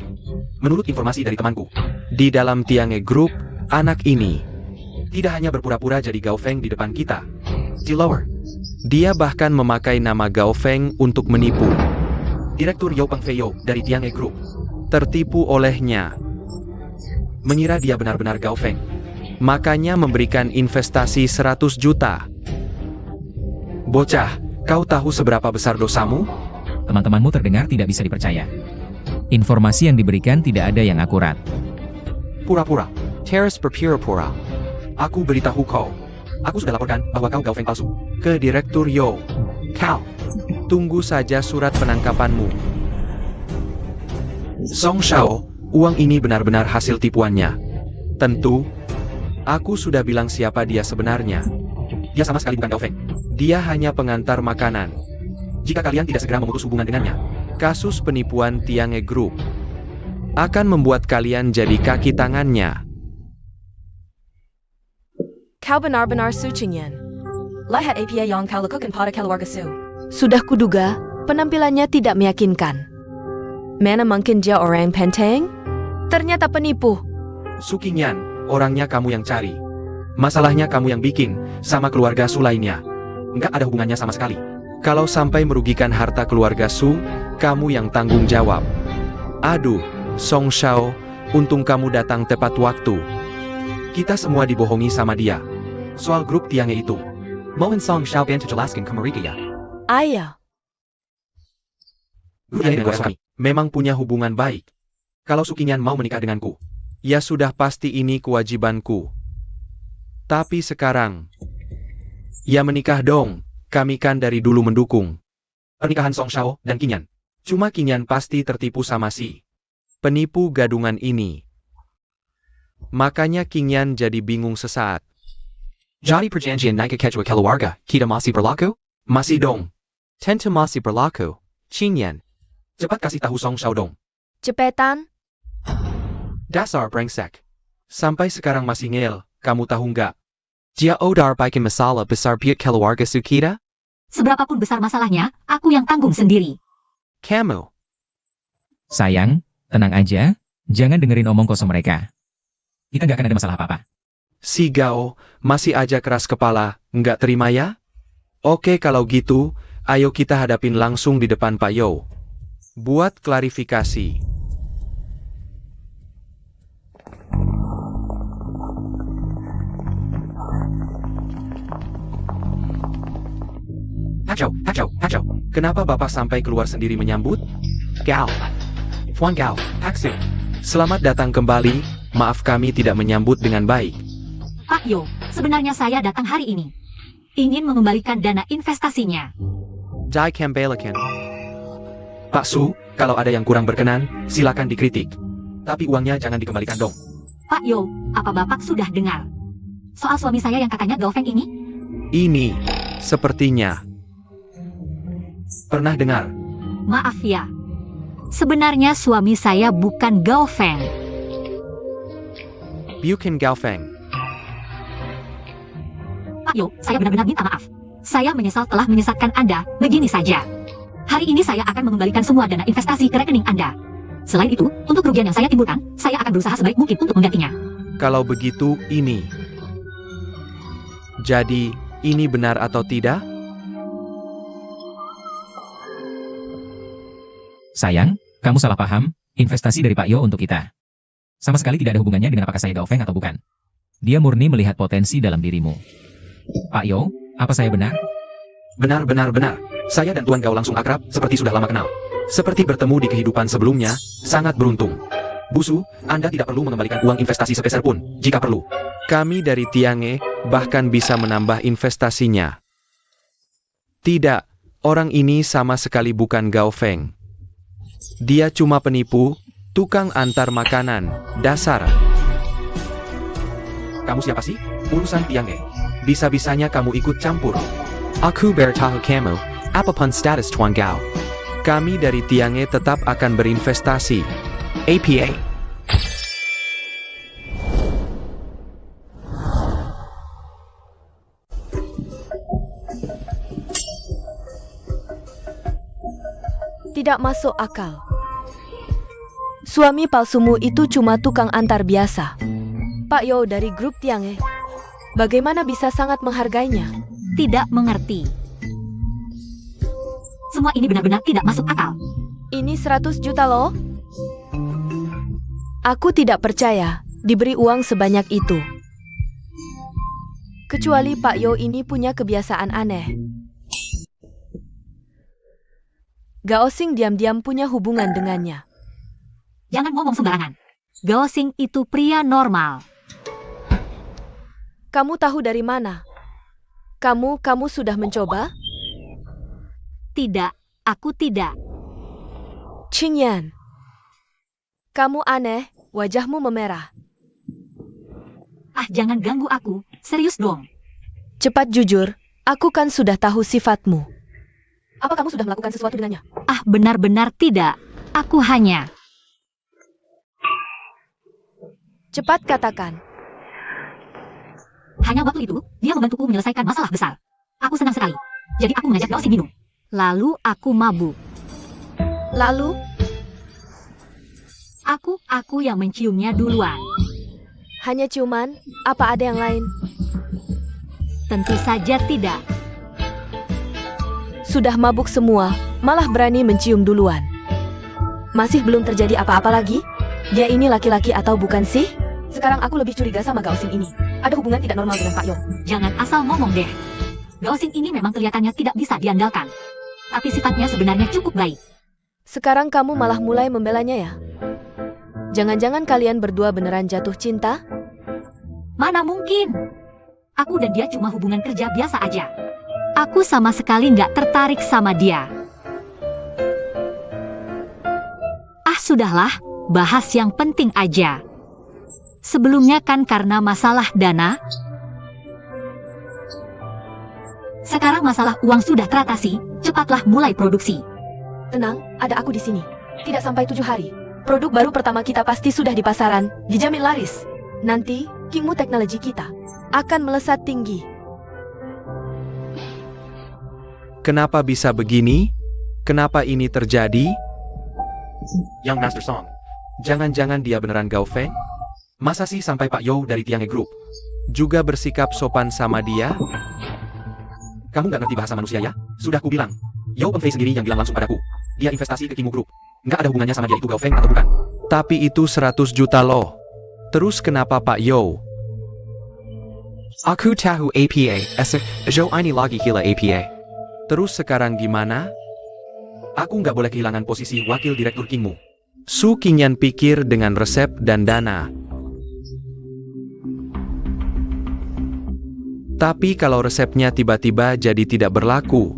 Speaker 1: Menurut informasi dari temanku, di dalam Tiange Group, anak ini tidak hanya berpura-pura jadi Gao Feng di depan kita. Di lower, dia bahkan memakai nama Gao Feng untuk menipu. Direktur Yao Pengfeyo dari Tiange Group tertipu olehnya. Mengira dia benar-benar Gao Feng. Makanya memberikan investasi 100 juta. Bocah, kau tahu seberapa besar dosamu?
Speaker 2: Teman-temanmu terdengar tidak bisa dipercaya. Informasi yang diberikan tidak ada yang akurat.
Speaker 1: Pura-pura. Teres berpura-pura. Aku beritahu kau. Aku sudah laporkan bahwa kau Gao Feng palsu ke Direktur Yo. Kau. Tunggu saja surat penangkapanmu. Song Shao, uang ini benar-benar hasil tipuannya. Tentu. Aku sudah bilang siapa dia sebenarnya. Dia sama sekali bukan Gao Feng. Dia hanya pengantar makanan. Jika kalian tidak segera memutus hubungan dengannya, kasus penipuan Tiange Group akan membuat kalian jadi kaki tangannya.
Speaker 3: Kau benar-benar Su Qingyan. Lihat APA yang kau lakukan pada keluarga Su. Sudah kuduga, penampilannya tidak meyakinkan. Mana mungkin dia orang penting? Ternyata penipu.
Speaker 1: Su Qingyan, orangnya kamu yang cari. Masalahnya kamu yang bikin, sama keluarga Su lainnya. Nggak ada hubungannya sama sekali. Kalau sampai merugikan harta keluarga Su, kamu yang tanggung jawab. Aduh, Song Shao, untung kamu datang tepat waktu. Kita semua dibohongi sama dia. Soal grup Tiange itu. Mohon Song Shao bantu jelaskan ke mereka ya.
Speaker 3: Ayah.
Speaker 1: Grup Tiange dengan suami memang punya hubungan baik. Kalau Su Qingyan mau menikah denganku, ya sudah pasti ini kewajibanku. Tapi sekarang, ya menikah dong. Kami kan dari dulu mendukung pernikahan Song Shao dan Qingyan. Cuma Qingyan pasti tertipu sama si penipu gadungan ini. Makanya Qingyan jadi bingung sesaat. Jadi perjanjian naik kejua keluarga, kita masih berlaku? Masih dong. Tentu masih berlaku. Qingyan, cepat kasih tahu Song Shao dong.
Speaker 3: Cepetan.
Speaker 1: Dasar brengsek. Sampai sekarang masih ngel, kamu tahu nggak? Dia odar bikin masalah besar pihak keluarga Sukita?
Speaker 4: Seberapapun besar masalahnya, aku yang tanggung sendiri.
Speaker 1: Kamu.
Speaker 2: Sayang, tenang aja. Jangan dengerin omong kosong mereka. Kita nggak akan ada masalah apa-apa.
Speaker 1: Si Gao, masih aja keras kepala, nggak terima ya? Oke kalau gitu, ayo kita hadapin langsung di depan Pak Yo. Buat klarifikasi. Hacau. Kenapa Bapak sampai keluar sendiri menyambut? Gao. Fuan Gao, Haxu. Selamat datang kembali, maaf kami tidak menyambut dengan baik.
Speaker 4: Pak Yo, sebenarnya saya datang hari ini. Ingin mengembalikan dana investasinya.
Speaker 1: Dai kembalikan. Pak Su, kalau ada yang kurang berkenan, silakan dikritik. Tapi uangnya jangan dikembalikan dong.
Speaker 4: Pak Yo, apa Bapak sudah dengar? Soal suami saya yang katanya Gao Feng ini?
Speaker 1: Ini, sepertinya. Pernah dengar?
Speaker 4: Maaf ya. Sebenarnya suami saya bukan Gao Feng.
Speaker 1: Bukan Gao Feng.
Speaker 4: Pak Yo, saya benar-benar minta maaf. Saya menyesal telah menyesatkan Anda, begini saja. Hari ini saya akan mengembalikan semua dana investasi ke rekening Anda. Selain itu, untuk kerugian yang saya timbulkan, saya akan berusaha sebaik mungkin untuk menggantinya.
Speaker 1: Kalau begitu, ini. Jadi, ini benar atau tidak?
Speaker 2: Sayang, kamu salah paham. Investasi dari Pak Yo untuk kita. Sama sekali tidak ada hubungannya dengan apakah saya Gao Feng atau bukan. Dia murni melihat potensi dalam dirimu. Pak Yo, apa saya benar?
Speaker 1: Benar. Saya dan Tuan Gao langsung akrab, seperti sudah lama kenal. Seperti bertemu di kehidupan sebelumnya, sangat beruntung. Busu, Anda tidak perlu mengembalikan uang investasi sepeser pun, jika perlu. Kami dari Tiange, bahkan bisa menambah investasinya. Tidak, orang ini sama sekali bukan Gao Feng. Dia cuma penipu, tukang antar makanan, dasar. Kamu siapa sih? Urusan Tiange. Bisa-bisanya kamu ikut campur. Aku bertahu kamu, apapun status Tuan Gao. Kami dari Tiange tetap akan berinvestasi. APA.
Speaker 3: Tidak masuk akal. Suami palsumu itu cuma tukang antar biasa. Pak Yo dari grup Tiange. Bagaimana bisa sangat menghargainya?
Speaker 4: Tidak mengerti. Semua ini benar-benar tidak masuk akal.
Speaker 3: Ini 100 juta loh. Aku tidak percaya diberi uang sebanyak itu. Kecuali Pak Yo ini punya kebiasaan aneh. Gao Xing diam-diam punya hubungan dengannya.
Speaker 4: Jangan ngomong sembarangan. Gao Xing itu pria normal.
Speaker 3: Kamu tahu dari mana? Kamu sudah mencoba?
Speaker 4: Tidak, aku tidak.
Speaker 3: Qingyan. Kamu aneh, wajahmu memerah.
Speaker 4: Ah, jangan ganggu aku. Serius dong.
Speaker 3: Cepat jujur, aku kan sudah tahu sifatmu. Apa kamu sudah melakukan sesuatu dengannya?
Speaker 4: Ah, benar-benar tidak. Aku hanya...
Speaker 3: Cepat katakan.
Speaker 4: Hanya waktu itu, dia membantuku menyelesaikan masalah besar. Aku senang sekali. Jadi aku mengajak Gao Xing minum. Lalu aku mabuk.
Speaker 3: Lalu,
Speaker 4: Aku yang menciumnya duluan.
Speaker 3: hanya ciuman, apa ada yang lain?
Speaker 4: Tentu saja tidak.
Speaker 3: Sudah mabuk semua, malah berani mencium duluan. Masih belum terjadi apa-apa lagi? Dia ini laki-laki atau bukan sih? Sekarang aku lebih curiga sama Gao Xing ini. Ada hubungan tidak normal dengan Pak Yo.
Speaker 4: Jangan asal ngomong deh. Gao Xing ini memang kelihatannya tidak bisa diandalkan. Tapi sifatnya sebenarnya cukup baik.
Speaker 3: Sekarang kamu malah mulai membelanya ya? Jangan-jangan kalian berdua beneran jatuh cinta?
Speaker 4: Mana mungkin? Aku dan dia cuma hubungan kerja biasa aja. Aku sama sekali nggak tertarik sama dia. Ah, sudahlah. Bahas yang penting aja. Sebelumnya kan karena masalah dana. Sekarang masalah uang sudah teratasi. Cepatlah mulai produksi.
Speaker 3: Tenang, ada aku di sini. Tidak sampai 7 hari. Produk baru pertama kita pasti sudah di pasaran, dijamin laris. Nanti, Kingmu teknologi kita akan melesat tinggi.
Speaker 1: Kenapa bisa begini? Kenapa ini terjadi? Yang Master Song. Jangan-jangan dia beneran Gao Feng? Masa sih sampai Pak Yo dari Tiange Group juga bersikap sopan sama dia? Kamu nggak ngerti bahasa manusia ya? Sudah kubilang. Yo Pengfei sendiri yang bilang langsung padaku. Dia investasi ke Kingmu Group. Nggak ada hubungannya sama dia itu Gao Feng atau bukan. Tapi itu 100 juta loh. Terus kenapa Pak Yo? Aku tahu APA, Jo ini lagi gila APA. Terus sekarang gimana? Aku nggak boleh kehilangan posisi wakil direktur Kingmu. Su Qingyan pikir dengan resep dan dana. Tapi kalau resepnya tiba-tiba jadi tidak berlaku,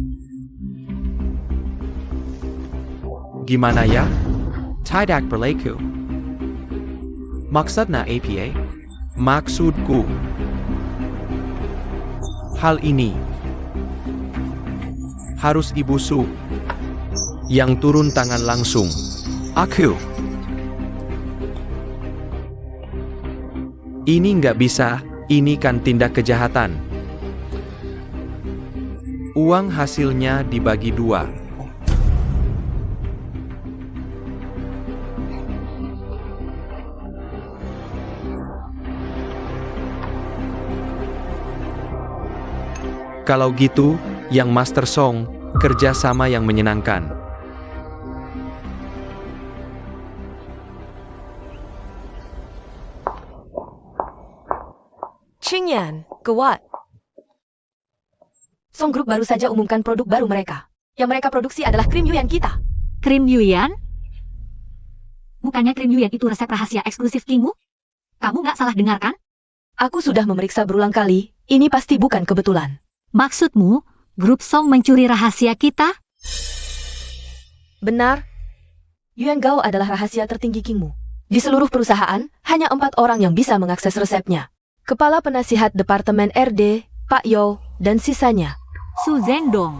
Speaker 1: gimana ya? Tidak berlaku. Maksudnya APA? Maksudku, hal ini harus Ibu Su yang turun tangan langsung. Aku. Ini nggak bisa, ini kan tindak kejahatan. Uang hasilnya dibagi 2. Kalau gitu, yang Master Song, kerja sama yang menyenangkan.
Speaker 3: Qingyan, kuat. Song Group baru saja umumkan produk baru mereka. Yang mereka produksi adalah krim Yuan kita.
Speaker 4: Krim Yuyan? Bukannya krim Yuyan itu resep rahasia eksklusif Kingmu? Kamu nggak salah dengar kan?
Speaker 3: Aku sudah memeriksa berulang kali, ini pasti bukan kebetulan.
Speaker 4: Maksudmu, grup Song mencuri rahasia kita?
Speaker 3: Benar. Yuan Gao adalah rahasia tertinggi Kingmu. Di seluruh perusahaan, hanya 4 orang yang bisa mengakses resepnya. Kepala Penasihat Departemen RD, Pak Yo, dan sisanya.
Speaker 4: Su Zhendong.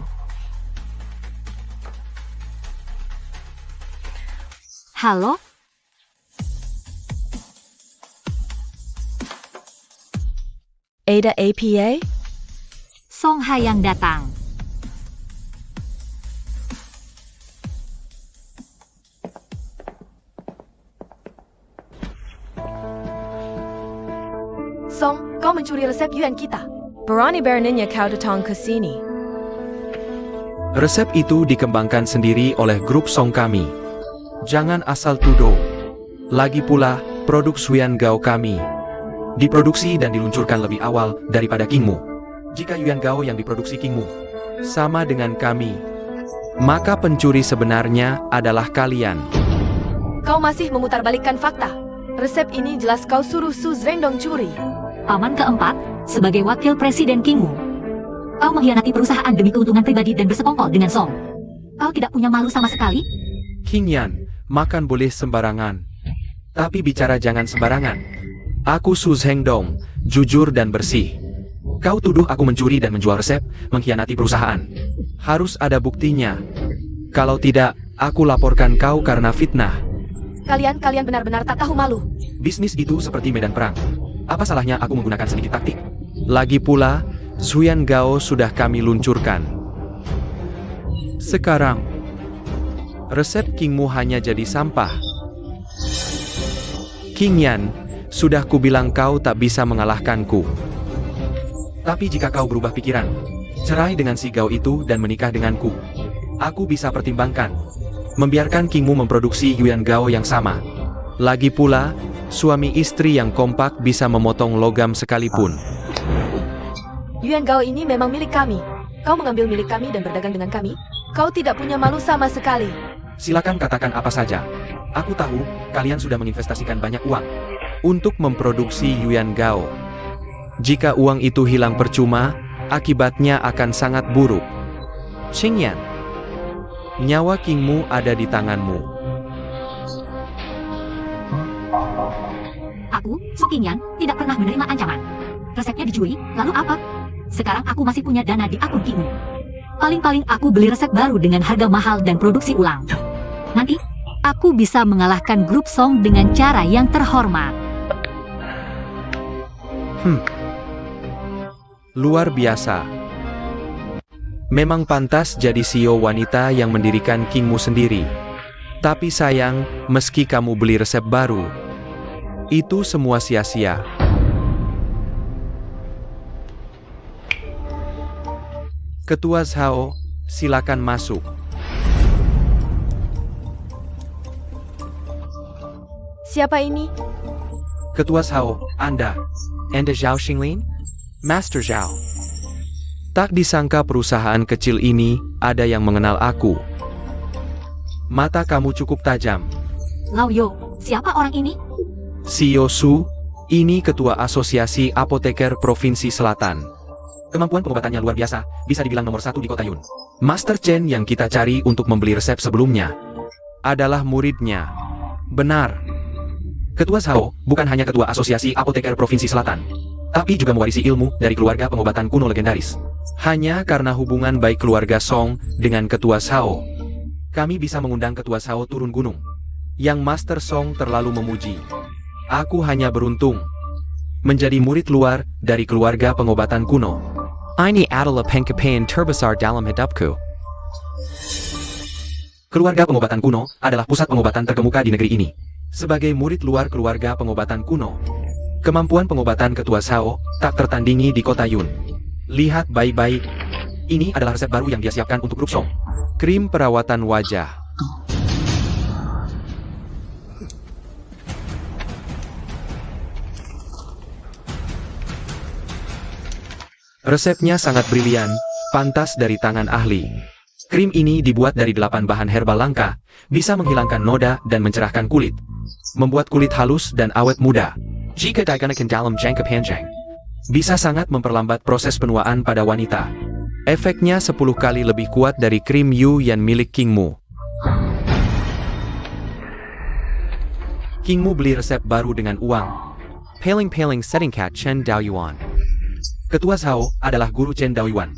Speaker 4: Halo?
Speaker 3: Ada APA?
Speaker 4: Song Hai yang datang.
Speaker 3: Song, kau mencuri resep Yuan kita. Berani beraninya kau datang ke sini.
Speaker 1: Resep itu dikembangkan sendiri oleh grup Song kami. Jangan asal tuduh. Lagi pula, produk Yuan Gao kami diproduksi dan diluncurkan lebih awal daripada Kingmu. Jika Yuan Gao yang diproduksi Kingmu sama dengan kami, maka pencuri sebenarnya adalah kalian.
Speaker 3: Kau masih memutarbalikkan fakta. Resep ini jelas kau suruh Su Zhendong curi.
Speaker 4: Paman keempat, sebagai wakil presiden Kingmu. Kau mengkhianati perusahaan demi keuntungan pribadi dan bersekongkol dengan Song. Kau tidak punya malu sama sekali?
Speaker 1: Qingyan, makan boleh sembarangan, tapi bicara jangan sembarangan. Aku Su Zhendong, jujur dan bersih. Kau tuduh aku mencuri dan menjual resep, mengkhianati perusahaan. Harus ada buktinya. Kalau tidak, aku laporkan kau karena fitnah.
Speaker 3: Kalian benar-benar tak tahu malu.
Speaker 1: Bisnis itu seperti medan perang. Apa salahnya aku menggunakan sedikit taktik? Lagi pula, Yuan Gao sudah kami luncurkan. Sekarang, resep Kingmu hanya jadi sampah. Qingyan, sudah kubilang kau tak bisa mengalahkanku. Tapi jika kau berubah pikiran, cerai dengan si Gao itu dan menikah denganku, aku bisa pertimbangkan membiarkan Kingmu memproduksi Yuan Gao yang sama. Lagi pula, suami istri yang kompak bisa memotong logam sekalipun.
Speaker 3: Yuan Gao ini memang milik kami. Kau mengambil milik kami dan berdagang dengan kami? Kau tidak punya malu sama sekali.
Speaker 1: Silakan katakan apa saja. Aku tahu, kalian sudah menginvestasikan banyak uang untuk memproduksi Yuan Gao. Jika uang itu hilang percuma, akibatnya akan sangat buruk. Qingyan, nyawa Kingmu ada di tanganmu.
Speaker 4: Aku, Su Qingyan, tidak pernah menerima ancaman. Resepnya dicuri, lalu apa? Sekarang aku masih punya dana di akun Kingmu. Paling-paling aku beli resep baru dengan harga mahal dan produksi ulang. Nanti, aku bisa mengalahkan grup Song dengan cara yang terhormat.
Speaker 1: Luar biasa. Memang pantas jadi CEO wanita yang mendirikan Kingmu sendiri. Tapi sayang, meski kamu beli resep baru, itu semua sia-sia. Ketua Zhao, silakan masuk.
Speaker 3: Siapa ini?
Speaker 1: Ketua Zhao, Anda Zhao Xinglin? Master Zhao. Tak disangka perusahaan kecil ini ada yang mengenal aku. Mata kamu cukup tajam.
Speaker 4: Lao Yo, siapa orang ini?
Speaker 1: CEO Su, ini Ketua Asosiasi Apoteker Provinsi Selatan. Kemampuan pengobatannya luar biasa, bisa dibilang nomor 1 di kota Yun. Master Chen yang kita cari untuk membeli resep sebelumnya adalah muridnya. Benar. Ketua Zhao bukan hanya Ketua Asosiasi Apoteker Provinsi Selatan, tapi juga mewarisi ilmu dari keluarga pengobatan kuno legendaris. Hanya karena hubungan baik keluarga Song dengan Ketua Zhao, kami bisa mengundang Ketua Zhao turun gunung. Yang Master Song terlalu memuji. Aku hanya beruntung menjadi murid luar dari keluarga pengobatan kuno. Ini adalah pengkapan terbesar dalam hidupku. Keluarga pengobatan kuno adalah pusat pengobatan terkemuka di negeri ini. Sebagai murid luar keluarga pengobatan kuno, kemampuan pengobatan Ketua Zhao tak tertandingi di kota Yun. Lihat baik-baik, ini adalah resep baru yang dia siapkan untuk grup Song. Krim perawatan wajah. Resepnya sangat brilian, pantas dari tangan ahli. Krim ini dibuat dari 8 bahan herbal langka, bisa menghilangkan noda dan mencerahkan kulit, membuat kulit halus dan awet muda. Jika digunakan dalam jangka panjang, bisa sangat memperlambat proses penuaan pada wanita. Efeknya 10 kali lebih kuat dari krim Yu Yan milik Kingmu. Kingmu beli resep baru dengan uang. Paling Settingkat Chen Daoyuan. Ketua Zhao adalah guru Chen Daoyuan.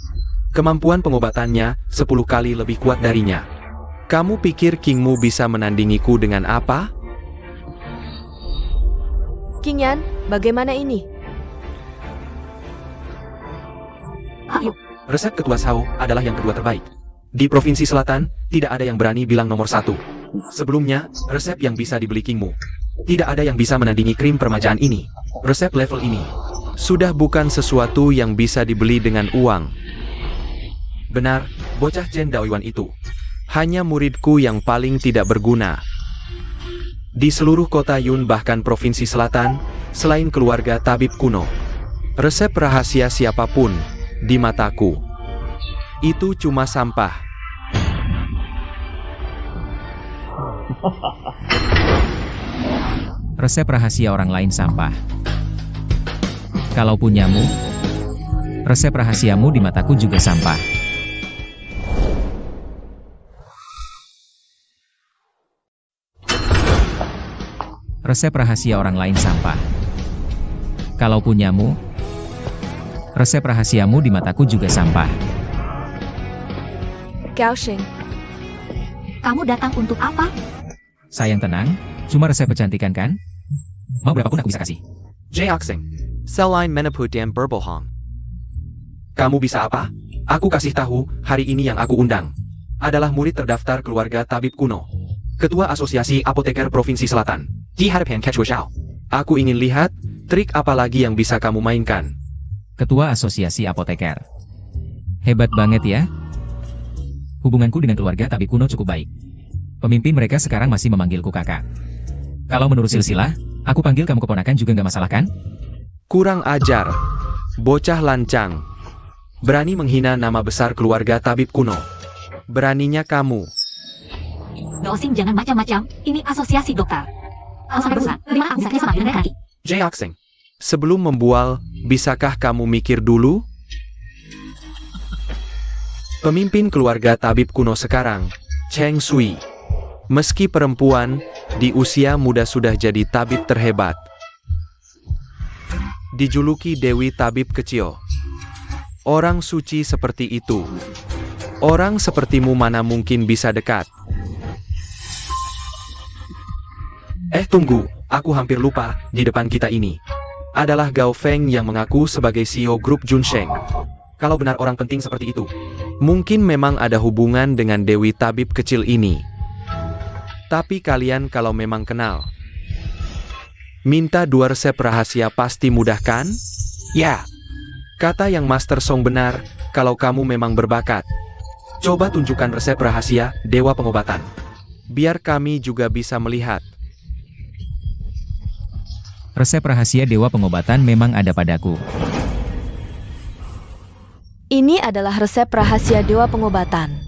Speaker 1: Kemampuan pengobatannya 10 kali lebih kuat darinya. Kamu pikir Kingmu bisa menandingiku dengan apa?
Speaker 3: King Yan, bagaimana ini?
Speaker 4: Ayo,
Speaker 1: Resep Ketua Zhao adalah yang kedua terbaik. Di Provinsi Selatan, tidak ada yang berani bilang nomor 1. Sebelumnya, resep yang bisa dibeli Kingmu. Tidak ada yang bisa menandingi krim permajaan ini. Resep level ini sudah bukan sesuatu yang bisa dibeli dengan uang. Benar, bocah Chen Daoyuan itu hanya muridku yang paling tidak berguna. Di seluruh kota Yun bahkan Provinsi Selatan, selain keluarga tabib kuno, resep rahasia siapapun, di mataku, itu cuma sampah.
Speaker 2: Resep rahasia orang lain sampah. Kalau punyamu, resep rahasiamu di mataku juga sampah. Resep rahasia orang lain sampah. Kalau punyamu, resep rahasiamu di mataku juga sampah.
Speaker 3: Gao Xing,
Speaker 4: kamu datang untuk apa?
Speaker 2: Sayang tenang, cuma resep kecantikan kan? Mau berapapun aku bisa kasih.
Speaker 1: Jaeoxing, Selain meneput dan berbohong. Kamu bisa apa? Aku kasih tahu, hari ini yang aku undang adalah murid terdaftar keluarga tabib kuno, Ketua Asosiasi Apoteker Provinsi Selatan. Di hadapan Ketua Zhao. Aku ingin lihat, trik apa lagi yang bisa kamu mainkan.
Speaker 2: Ketua Asosiasi Apoteker. Hebat banget ya. Hubunganku dengan keluarga tabib kuno cukup baik. Pemimpin mereka sekarang masih memanggilku kakak. Kalau menurut silsilah, aku panggil kamu keponakan juga nggak masalah kan?
Speaker 1: Kurang ajar. Bocah lancang. Berani menghina nama besar keluarga tabib kuno. Beraninya kamu.
Speaker 4: Gaosing jangan macam-macam, ini asosiasi dokter. Alasan berusaha, terima aku bisa sama dengan mereka.
Speaker 1: Jaeoxing, sebelum membual, bisakah kamu mikir dulu? Pemimpin keluarga tabib kuno sekarang, Cheng Sui. Meski perempuan, di usia muda sudah jadi tabib terhebat. Dijuluki Dewi Tabib Kecil. Orang suci seperti itu. Orang sepertimu mana mungkin bisa dekat? Tunggu, aku hampir lupa, di depan kita ini adalah Gao Feng yang mengaku sebagai CEO grup Junsheng. Kalau benar orang penting seperti itu, mungkin memang ada hubungan dengan Dewi Tabib Kecil ini. Tapi kalian kalau memang kenal, minta 2 resep rahasia pasti mudah kan? Ya, kata yang Master Song benar, kalau kamu memang berbakat. Coba tunjukkan resep rahasia Dewa Pengobatan. Biar kami juga bisa melihat.
Speaker 2: Resep rahasia Dewa Pengobatan memang ada padaku.
Speaker 3: ini adalah resep rahasia Dewa Pengobatan.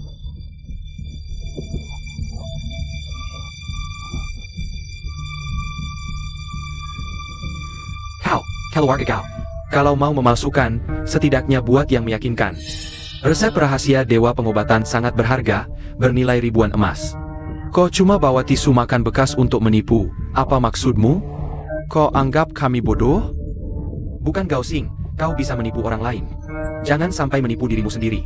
Speaker 1: Keluarga Gao. Kalau mau memalsukan, setidaknya buat yang meyakinkan. Resep rahasia Dewa Pengobatan sangat berharga, bernilai ribuan emas. Kau cuma bawa tisu makan bekas untuk menipu, apa maksudmu? Kau anggap kami bodoh? Bukan Gaosing, kau bisa menipu orang lain. Jangan sampai menipu dirimu sendiri.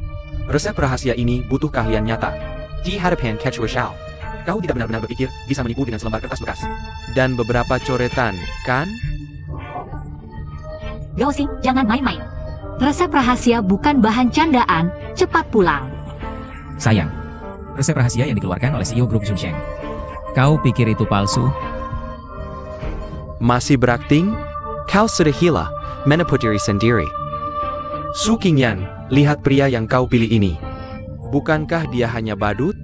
Speaker 1: Resep rahasia ini butuh keahlian nyata. Di hadapan Ketua Zhao, kau tidak benar-benar berpikir bisa menipu dengan selembar kertas bekas dan beberapa coretan, kan?
Speaker 4: Gaosing, jangan main-main. Resep rahasia bukan bahan candaan, cepat pulang.
Speaker 2: Sayang, resep rahasia yang dikeluarkan oleh CEO grup Junsheng. Kau pikir itu palsu?
Speaker 1: Masih berakting? Kau sudah gila, meneputiri sendiri. Su Qingyan, lihat pria yang kau pilih ini. Bukankah dia hanya badut?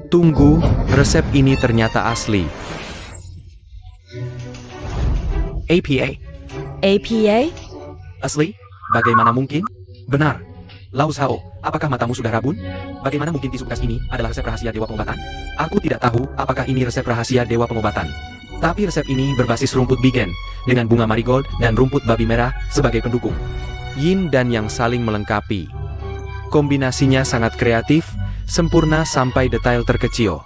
Speaker 1: Tunggu, resep ini ternyata asli.
Speaker 3: APA?
Speaker 1: Asli? Bagaimana mungkin? Benar. Lao Zhao, apakah matamu sudah rabun? Bagaimana mungkin tisu bekas ini adalah resep rahasia Dewa Pengobatan? Aku tidak tahu apakah ini resep rahasia Dewa Pengobatan. Tapi resep ini berbasis rumput bigen, dengan bunga marigold dan rumput babi merah sebagai pendukung. Yin dan yang saling melengkapi. Kombinasinya sangat kreatif, sempurna sampai detail terkecil.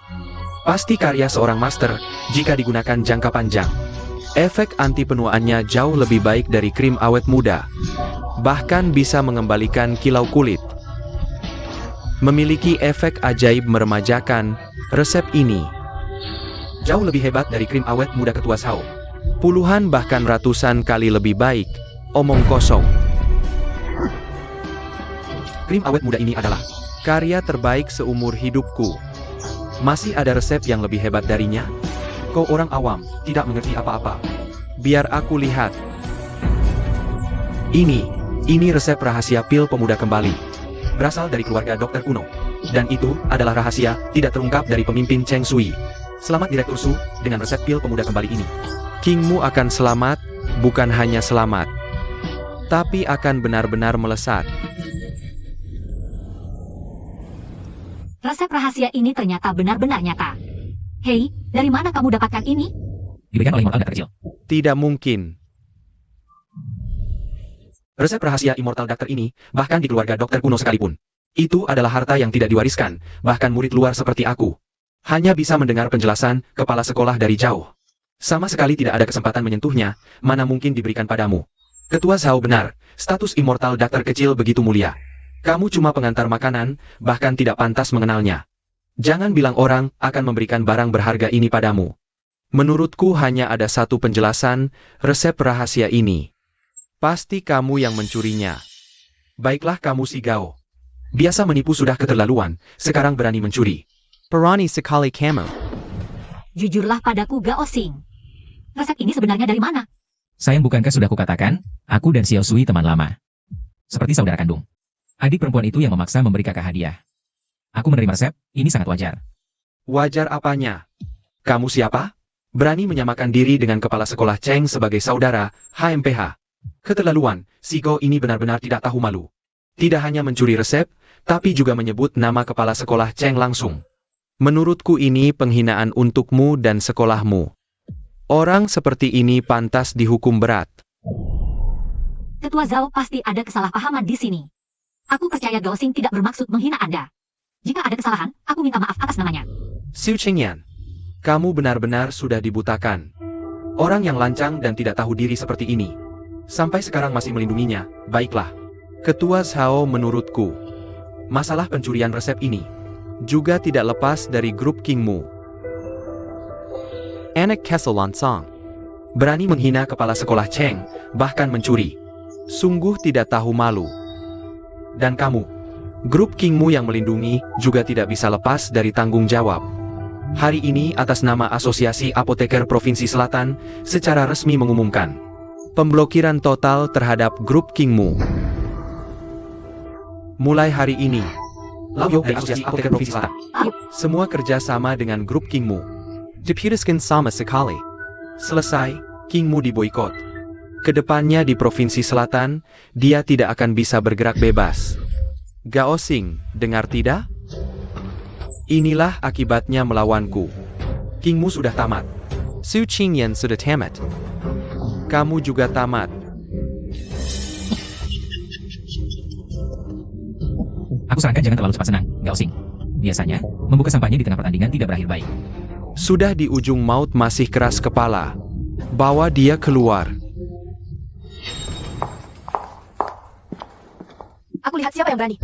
Speaker 1: Pasti karya seorang master jika digunakan jangka panjang. Efek anti penuaannya jauh lebih baik dari krim awet muda. Bahkan bisa mengembalikan kilau kulit. Memiliki efek ajaib meremajakan, resep ini jauh lebih hebat dari krim awet muda Ketua Zhao. Puluhan bahkan ratusan kali lebih baik. Omong kosong. Krim awet muda ini adalah karya terbaik seumur hidupku. Masih ada resep yang lebih hebat darinya? Kau orang awam, tidak mengerti apa-apa. Biar aku lihat. Ini resep rahasia pil pemuda kembali. Berasal dari keluarga dokter kuno. Dan itu adalah rahasia tidak terungkap dari pemimpin Cheng Sui. Selamat Direktur Su, dengan resep pil pemuda kembali ini. Kingmu akan selamat, bukan hanya selamat, tapi akan benar-benar melesat.
Speaker 4: Resep rahasia ini ternyata benar-benar nyata. Hei, dari mana kamu dapatkan ini?
Speaker 2: Diberikan oleh Immortal Dakter kecil.
Speaker 1: Tidak mungkin. Resep rahasia Immortal Dakter ini, bahkan di keluarga dokter kuno sekalipun. Itu adalah harta yang tidak diwariskan, bahkan murid luar seperti aku. Hanya bisa mendengar penjelasan kepala sekolah dari jauh. Sama sekali tidak ada kesempatan menyentuhnya, mana mungkin diberikan padamu. Ketua Zhao benar, status Immortal Dakter kecil begitu mulia. Kamu cuma pengantar makanan, bahkan tidak pantas mengenalnya. Jangan bilang orang akan memberikan barang berharga ini padamu. Menurutku hanya ada satu penjelasan, resep rahasia ini. Pasti kamu yang mencurinya. Baiklah kamu si Gao. Biasa menipu sudah keterlaluan, sekarang berani mencuri. Perani sekali kamu.
Speaker 4: Jujurlah padaku Gao Xing. Resep ini sebenarnya dari mana?
Speaker 2: Sayang bukankah sudah kukatakan, aku dan Xiao Sui teman lama. Seperti saudara kandung. Adik perempuan itu yang memaksa memberi kakak hadiah. Aku menerima resep, ini sangat wajar.
Speaker 1: Wajar apanya? Kamu siapa? Berani menyamakan diri dengan kepala sekolah Cheng sebagai saudara, HMPH. Keterlaluan, si Go ini benar-benar tidak tahu malu. Tidak hanya mencuri resep, tapi juga menyebut nama kepala sekolah Cheng langsung. Menurutku ini penghinaan untukmu dan sekolahmu. Orang seperti ini pantas dihukum berat.
Speaker 4: Ketua Zhao pasti ada kesalahpahaman di sini. Aku percaya Gao Xing tidak bermaksud menghina Anda. Jika ada kesalahan, aku minta maaf atas namanya.
Speaker 1: Xu Qingyan, kamu benar-benar sudah dibutakan. Orang yang lancang dan tidak tahu diri seperti ini. Sampai sekarang masih melindunginya, baiklah. Ketua Zhao menurutku. Masalah pencurian resep ini juga tidak lepas dari grup Kingmu. Anak Kessel Lansang. Berani menghina kepala sekolah Cheng, bahkan mencuri. Sungguh tidak tahu malu. Dan kamu, grup Kingmu yang melindungi, juga tidak bisa lepas dari tanggung jawab. Hari ini atas nama Asosiasi Apoteker Provinsi Selatan, secara resmi mengumumkan pemblokiran total terhadap grup Kingmu. Mulai hari ini, Lao Yo dari Asosiasi Apoteker Provinsi Selatan, semua kerja sama dengan grup Kingmu. Diputuskan sama sekali. Selesai, Kingmu diboikot. Kedepannya di Provinsi Selatan, dia tidak akan bisa bergerak bebas. Gao Xing, dengar tidak? Inilah akibatnya melawanku. Kingmu sudah tamat. Xu Qingyan sudah tamat. Kamu juga tamat.
Speaker 2: Aku sarankan jangan terlalu cepat senang, Gao Xing. Biasanya, membuka sampahnya di tengah pertandingan tidak berakhir baik.
Speaker 1: Sudah di ujung maut masih keras kepala. Bawa dia keluar.
Speaker 3: Aku lihat siapa yang berani.